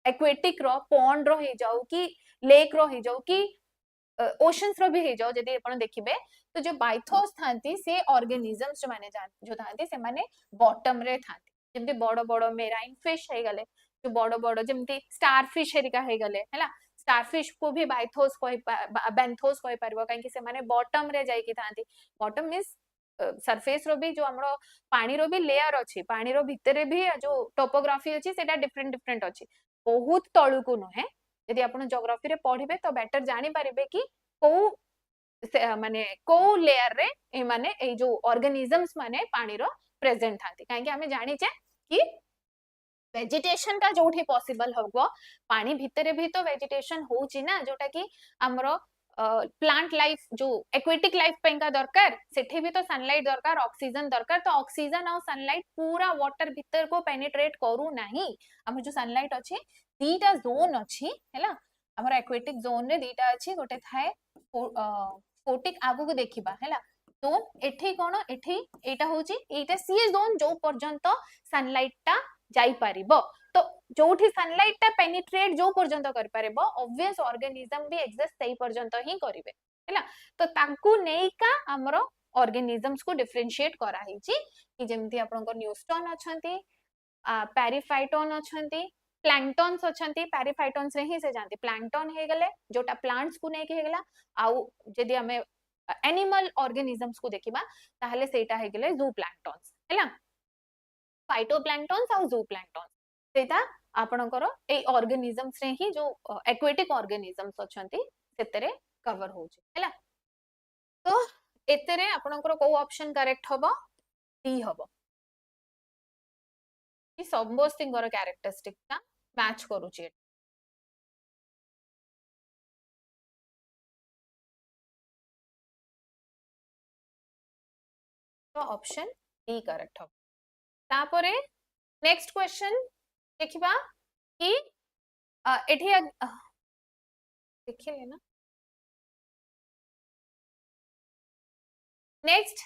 एक्वेटिक रो पॉन्ड रो हे जाऊ कि लेक रो हे जाऊ कि ओशंस रो भी हे जाओ जदी आपण देखिबे तो जो बाइथोस थांती से ऑर्गेनिजम्स जो माने जो थांती से माने बॉटम रे थांती जेमति बड़ बड़ मेराइन फिश हे गले जो बड़ बड़ जेमति स्टार फिश हेरिका हे गले हैला स्टार फिश को भी बाइथोस कोइ बेंथोस कोइ परबो काहे कि से माने बॉटम रे जाई कि थांती बॉटम मींस सरफेस रो भी जो हमरो पानी रो भी लेयर अछि पानी रो भितरे भी जो टोपोग्राफी अछि सेटा डिफरेंट डिफरेंट अछि बहुत तळु को नहे यदि आपण ज्योग्राफी रे पढिबे तो बेटर जानि पारिबे कि को माने को लेयर रे ए माने ए जो ऑर्गेनिजम्स माने पानी रो प्रेजेंट थांती काहे कि हमें जानि छे कि वेजिटेशन का जोठी पॉसिबल होगो पानी भितरे भी तो वेजिटेशन होउची ना जोटा कि हमरो प्लांट लाइफ जो एक्वेटिक लाइफ पेंका दरकार सेठी भी तो सनलाइट दरकार ऑक्सीजन दरकार तो ऑक्सीजन और सनलाइट पूरा वाटर भीतर को पेनिट्रेट करू नाही हम जो सनलाइट अछि दीटा जोन अछि हैला हमर एक्वेटिक जोन रे दीटा अछि गोटे थाए फोटिक आगु को देखिबा हैला जोन एठी कोन एठी एटा होची एटा सी जोन जो पर्यंत सनलाइट ता जाई परिबो तो जोठी सनलाइट ता पेनिट्रेट जो पर्यंत कर परिबो ऑब्वियस ऑर्गेनिज्म भी एग्जिस्ट सही पर्यंत ही करिवे हैला तो ताकू नेका हमरो ऑर्गेनिजम्स को डिफरेंशिएट करा हिची कि जेमति आपन को न्यूस्टोन अछंती पेरिफाइटोन अछंती प्लैंक्टन्स अछंती पेरिफाइटोन्स रे ही से जानती प्लैंक्टन हे गले जोटा प्लांट्स को नै के हे गला आउ जदी हमें एनिमल ऑर्गेनिजम्स को देखिबा ताहले सेटा हे गले जू प्लैंक्टन्स हैला फाइटोप्लैंक्टन्स और जू प्लैंक्टन्स सेटा आपनकर ए ऑर्गेनिजम्स रे ही जो एक्वेटिक ऑर्गेनिजम्स अछंती सेतरे कवर होची हैला तो एतरे आपनकर को ऑप्शन करेक्ट हबो डी हबो कि समबोस्तिंगर कैरेक्टरिस्टिक का मैच करूची तो ऑप्शन डी करेक्ट हबो तापरे नेक्स्ट क्वेश्चन देखिबा कि एठी देखिले ना next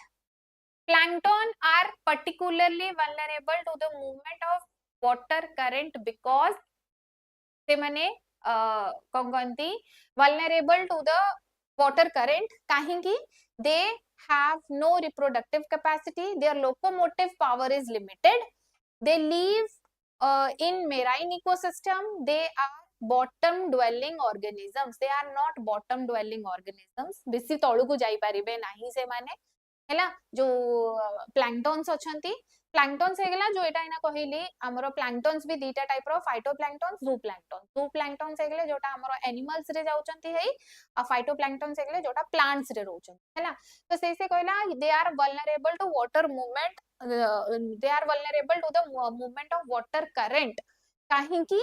plankton are particularly vulnerable to the movement of water current because से माने कंगंती vulnerable to the water current काहेकि they have no reproductive capacity their locomotive power is limited they live in marine ecosystem they are bottom dwelling organisms they are not bottom dwelling organisms बेसी तळु को जाई परिबे नाही से माने हैला जो प्लैंक्टन्स अछंती प्लैंक्टन्स हे गेला जो एटा इना कहिली हमरो प्लैंक्टन्स भी दीटा टाइप रो फाइटोप्लैंक्टन्स जू प्लैंक्टन्स हे गेले जोटा हमरो एनिमल्स रे जाउचंती हेई आ फाइटोप्लैंक्टन्स हे गेले जोटा प्लांट्स रे रहउचंती हैला तो से कहला they are vulnerable to water movement they are vulnerable to the movement of water current काहेकि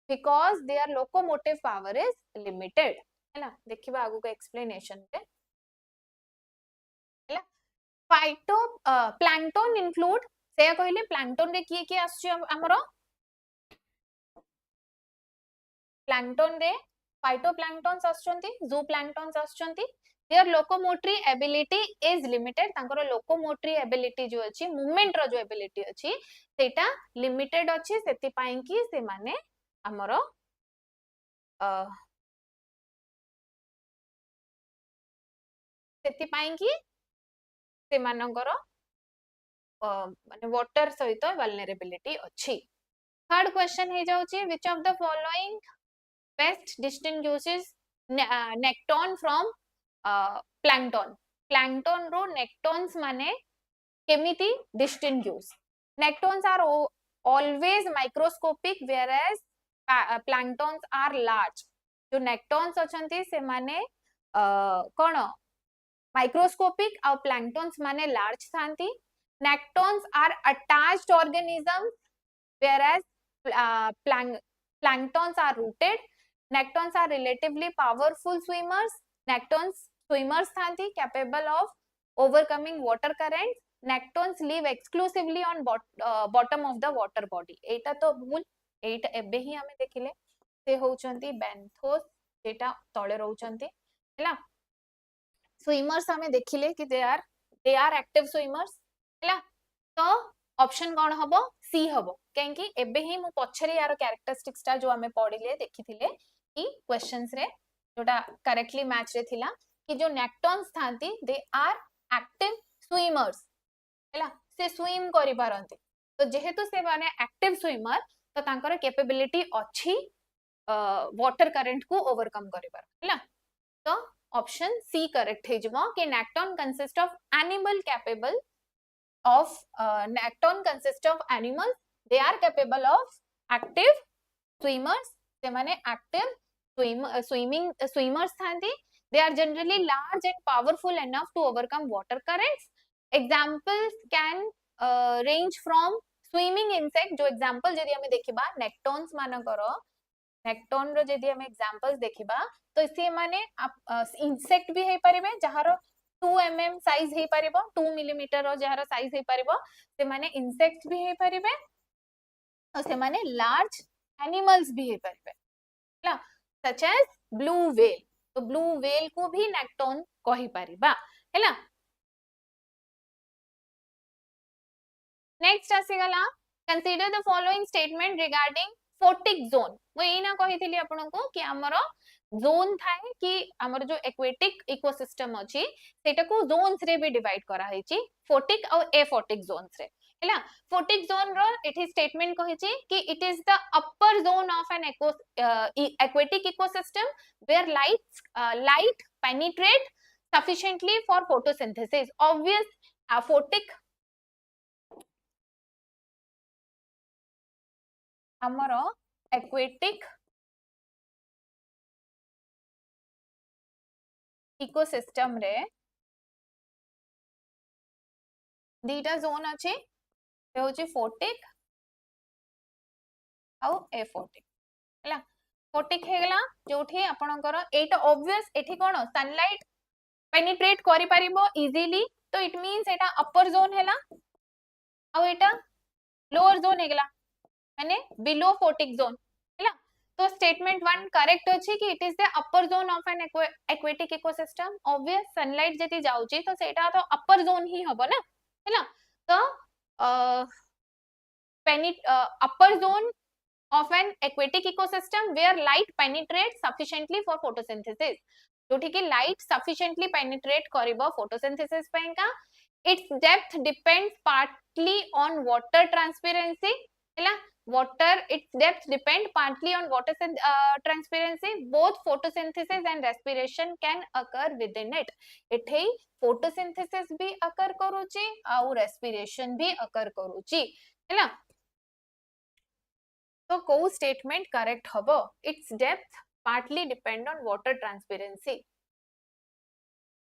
because their locomotive power is limited हैला देखिबा आगु को एक्सप्लेनेशन रे हैला फाइटो प्लैंक्टन इंक्लूड से कहले प्लैंक्टन रे किए किए आछी हमरो प्लैंक्टन रे फाइटोप्लैंक्टन्स आछंती जू प्लैंक्टन्स आछंती their locomotory ability is limited तांकर लोकोमोटरी एबिलिटी जो अछि मूवमेंट रो जो एबिलिटी अछि सेटा लिमिटेड अछि सेति पई कि से माने हमरो सेति पई कि से मानकर माने वाटर सहित वल्नरेबिलिटी अछि थर्ड क्वेश्चन हे जाउची which of the following best distinguishes nekton from plankton plankton रो नेक्टॉन्स माने केमिति distinguish nektons are always microscopic whereas planktons are large जो नेक्टॉन्स अछंती से माने कोन माइक्रोस्कोपिक और प्लैंक्टन्स माने लार्ज थांती nektons are attached organisms whereas planktons are rooted nectons are relatively powerful swimmers nectons swimmers thanti capable of overcoming water currents nectons live exclusively on bottom of the water body एटा तो भूल एटा एबे ही हमें देखिले से होचंती benthos जेटा तळे रहउचंती हैला swimmers हमें देखिले कि दे आर एक्टिव स्विमर्स हैला तो ऑप्शन कौन हबो सी हबो कहीं एबे ही मु पछरे यार कैरेक्टरिस्टिक्स टा जो हमें पढ़िले देखिथिले कि क्वेश्चंस रे जोटा करेक्टली मैच रे थिला कि जो नेक्टॉन्स थांती दे आर एक्टिव स्विमर्स हैला से स्विम करि पारंती तो जेहेतु से माने एक्टिव स्विमर तो तांकर कैपेबिलिटी अछि वाटर करंट को ओवरकम करि पार हैला तो ऑप्शन सी करेक्ट है जमा कि nekton consist of animal capable of necton consist of animals they are capable of active swimmers they mane active swimmers thanti they are generally large and powerful enough to overcome water currents examples can range from swimming insect जो example जदि हमें देखिबा nectons मानकर nekton रो जदि हम examples देखिबा तो इसे माने इंसेक्ट भी हे परिबे जहारो 2 mm साइज हे परिबो 2 मिलीमीटर रो जहारो साइज हे परिबो से माने इंसेक्ट्स भी हे परिबे और से माने लार्ज एनिमल्स भी हे परिबे हला सच एज ब्लू व्हेल तो ब्लू व्हेल को भी नेक्टॉन कहि परिबा हला नेक्स्ट आसीगला consider the following statement regarding photic zone वो एना कहिथिली आपन को कि हमरो जोन थाए कि हमर जो एक्वेटिक इकोसिस्टम अछि सेटा को जोन्स रे भी डिवाइड करा हेची फोटिक और एफोटिक जोन्स रे हैला फोटिक जोन रो एठी स्टेटमेंट कहिची कि it is the upper zone of an aquatic ecosystem where light penetrate sufficiently for photosynthesis obvious photic हमरो एक्वेटिक इकोसिस्टम रे दीटा जोन अछि से होची फोटिक आउ एफोटिक हैला फोटिक हेगला जोठी आपनकर एटा ऑब्वियस एठी कोन सनलाइट पेनिट्रेट करि परिबो इजीली तो it means Etah upper zone हैला आउ एटा लोअर जोन हेगला माने बिलो फोटिक जोन हैला तो स्टेटमेंट 1 करेक्ट अछि कि it is the upper zone of an aquatic ecosystem obvious sunlight जति जाउची तो सेटा तो अपर जोन ही हबो ना हैला तो अपर zone of an aquatic ecosystem where light penetrates sufficiently for photosynthesis जोठी कि light sufficiently penetrate करिबो photosynthesis ପାଇଁ का its depth depends partly on water transparency हैला water its depth depend partly on water transparency both photosynthesis and respiration can occur within it एठे photosynthesis भी occur करूची और respiration भी occur करूची हैला तो को स्टेटमेंट करेक्ट हबो it's depth partly depend on water transparency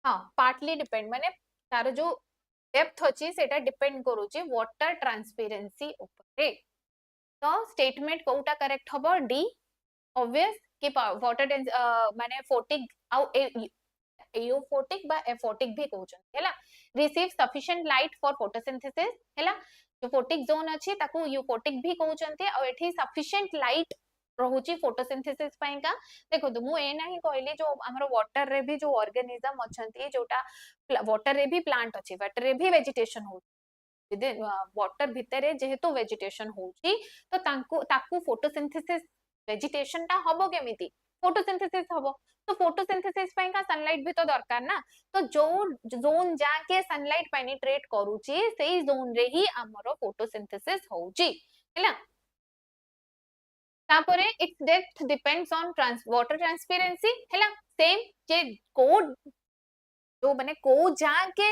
हां पार्टली डिपेंड माने तार जो डेप्थ अछि सेटा डिपेंड करूची वाटर ट्रांसपेरेंसी ऊपर तो स्टेटमेंट कोटा करेक्ट हबो डी ऑब्वियस कि वाटर माने फोटिक आउ एओफोटिक बा एफोटिक भी कहउछन हैला receive sufficient light for photosynthesis हैला जो फोटिक जोन अछि ताकू यूफोटिक भी कहउछन्ते और एठी सफिशिएंट लाइट रहुची फोटोसिंथेसिस पई का देखो तो मु ए नाही कहली जो हमरो वाटर रे भी जो ऑर्गेनिज्म अछंती जोटा वाटर रे भी प्लांट अछि वाटर रे भी वेजिटेशन हो यदि वाटर भितरे जेहेतु वेजिटेशन होची तो ताकू फोटोसिंथेसिस वेजिटेशन ता हबो केमिति फोटोसिंथेसिस हबो तो फोटोसिंथेसिस पई का सनलाइट भी तो दरकार ना तो जो जोन जाके सनलाइट पेनिट्रेट करूची सेही जोन रे ही हमरो फोटोसिंथेसिस होची हैला तापरे it's depth depends on water transparency हैला सेम जे कोड जो माने को जाके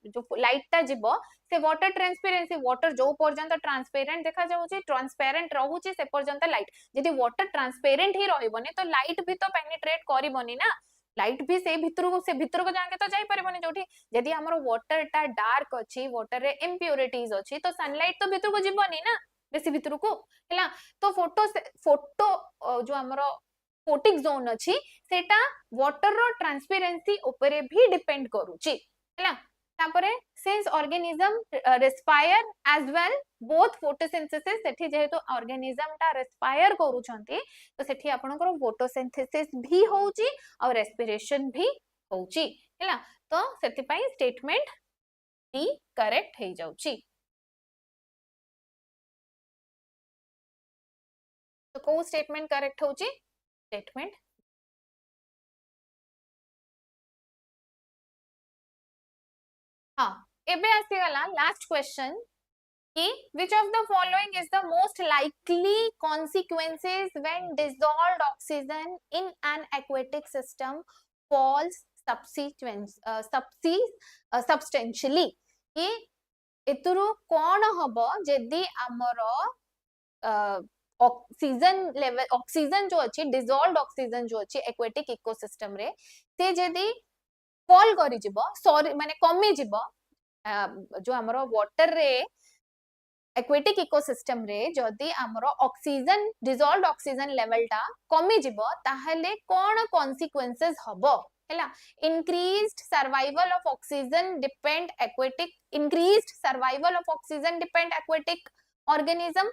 जो लाइट टा जीवो से वाटर ट्रांसपेरेंसी वाटर जो पर्यंत ट्रांसपेरेंट देखा जाउची ट्रांसपेरेंट रहूची से पर्यंत लाइट यदि वाटर ट्रांसपेरेंट ही रहबनी तो लाइट भी तो पेनिट्रेट करबनी ना लाइट भी से भितर को जाके तो जाई परबनी जोठी यदि हमर वाटर टा डार्क अछि वाटर रे इम्प्योरिटीज अछि तो सनलाइट तो भितर को जीवनी ना बेसी भितर को हैला तो फोटो जो हमर फोटिक जोन अछि सेटा वाटर रो ट्रांसपेरेंसी ऊपर भी डिपेंड करूची हैला तापरे since organism respire as well both photosynthesis सेठी जेहेतु ऑर्गेनिज्म टा रेस्पायर करूछंती तो सेठी आपनकर फोटोसिंथेसिस भी होउची और रेस्पिरेशन भी होउची हैला तो सेठी पई स्टेटमेंट डी करेक्ट हे जाउची तो को स्टेटमेंट करेक्ट होउची स्टेटमेंट हाँ एबे आसी गला लास्ट क्वेश्चन कि which of the following is the most likely consequences when dissolved oxygen in an aquatic system falls substantially कि एतुरु कोन हबो जदी हमरो ऑक्सीजन लेवल ऑक्सीजन जो अछि डिसॉल्व्ड ऑक्सीजन जो अछि एक्वेटिक इकोसिस्टम रे से जदी फॉल करि जिवो सॉरी माने कमी जिवो जो हमरो वाटर रे एक्वेटिक इकोसिस्टम रे जदी हमरो ऑक्सीजन डिसॉल्व्ड ऑक्सीजन लेवल टा कमी जिवो ताहले कोन कॉन्सिक्वेंसेस हबो हैला increased survival of oxygen dependent aquatic organism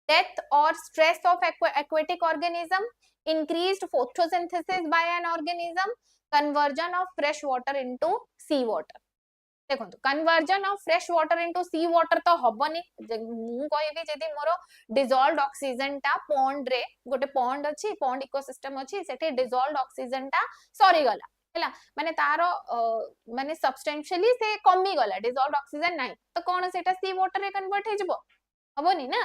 death or stress of aquatic organism increased photosynthesis by an organism conversion of fresh water into sea water देखो conversion of fresh water into sea water तो हबनी मु कहबी जदी more dissolved oxygen टा pond रे गोटे pond अछि पॉन्ड इकोसिस्टम अछि सेठी डिसॉल्व्ड ऑक्सीजन टा सरी गला हैला माने तारो माने सब्सटेंशियली से कमी गला डिसॉल्व्ड ऑक्सीजन नाही तो कोन सेटा सी वाटर रे कन्वर्ट हे जिवो हबनी ना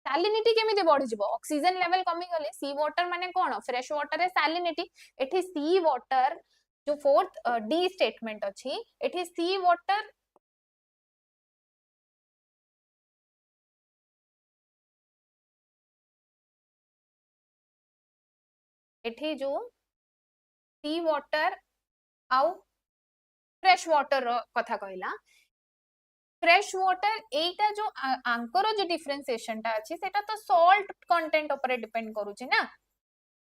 सैलिनिटी केमिति बढ़ी जिवो ऑक्सीजन लेवल कमी गले सी वाटर माने कोन फ्रेश वाटर रे सैलिनिटी एठी सी वाटर जो फोर्थ डी स्टेटमेंट अछि एठी सी वाटर एठी जो सी वाटर आउ फ्रेश वाटर कथा कहला फ्रेश वाटर एटा जो आंकर जो डिफरेंशिएशन टा अछि सेटा तो सॉल्ट कंटेंट ऊपर डिपेंड करूची ना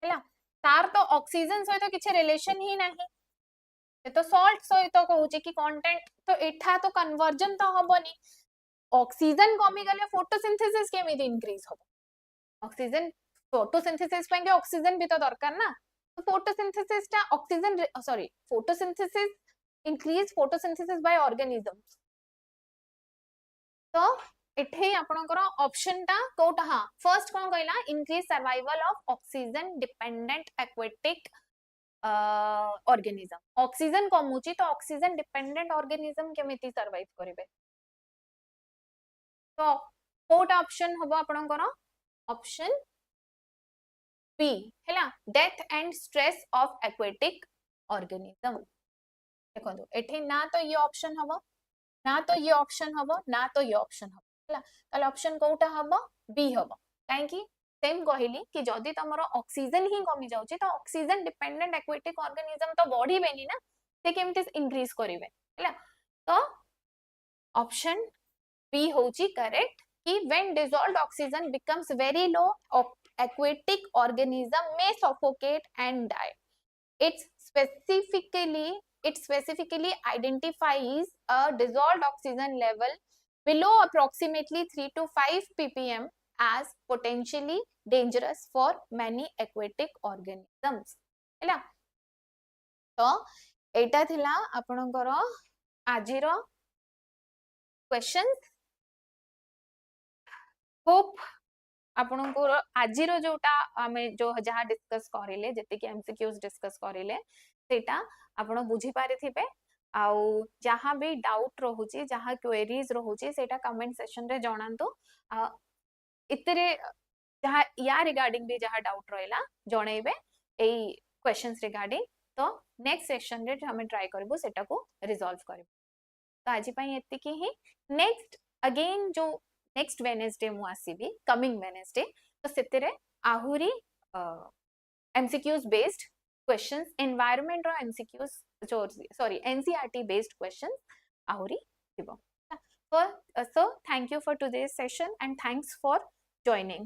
हैला तार तो ऑक्सीजन सहित किछ रिलेशन ही नाही तो सॉल्ट सहित कहूची कि कंटेंट तो एठा तो कन्वर्जन तो हबनी ऑक्सीजन कमी गले फोटोसिंथेसिस केमिति इंक्रीज हबो ऑक्सीजन फोटोसिंथेसिस पे ऑक्सीजन भी तो दरकार ना तो फोटोसिंथेसिस टा oxygen sorry photosynthesis increase photosynthesis by organisms तो एठे आपनकर ऑप्शन टा कोटा हां फर्स्ट कोन कहला increase survival of oxygen dependent aquatic organism oxygen कमुची तो ऑक्सीजन डिपेंडेंट ऑर्गेनिज्म केमिति सर्वाइव करिवे तो कोटा ऑप्शन हबो आपनकर ऑप्शन बी हैला death and stress of aquatic organism देखो एठे ना तो ये ऑप्शन हबो ना तो ये ऑप्शन हबो ना तो ये ऑप्शन हबो हैला ताले ऑप्शन कोटा हबो बी हबो काहे कि सेम कहली कि जदी तमरो ऑक्सीजन ही कमी जाउची तो ऑक्सीजन डिपेंडेंट एक्वेटिक ऑर्गेनिज्म तो बॉडी बेनी ना से केमिति इंक्रीज करिवे हैला तो ऑप्शन बी होची करेक्ट कि when dissolved oxygen becomes very low aquatic organism may suffocate and die it specifically identifies a dissolved oxygen level below approximately 3 to 5 ppm as potentially dangerous for many aquatic organisms हैला तो एटा थिला आपनकर आजिरो questions hope आपनको आजिरो जोटा हमें जो जहां discuss करिले जति कि एमसीक्यूज डिस्कस करिले सेटा आपण बुझी पारिथिबे आउ जहां भी डाउट रहूची जहां क्वेरीज रहूची सेटा कमेंट सेक्शन रे जणांतु इतरे जहां या रिगार्डिंग भी जहां डाउट रहला जणैबे एई क्वेश्चंस रिगार्डिंग तो नेक्स्ट सेशन रे हमें ट्राई करबो सेटा को रिजॉल्व करबो। तो आज पई एतिकी ही। नेक्स्ट अगेन जो नेक्स्ट वेडनेसडे मु आसीबी कमिंग वेडनेसडे तो सेतेरे आहुरी MCQs based questions environment रो MCQs sorry NCERT based questions आहुरी थिबो। So thank you for today's session and thanks for joining.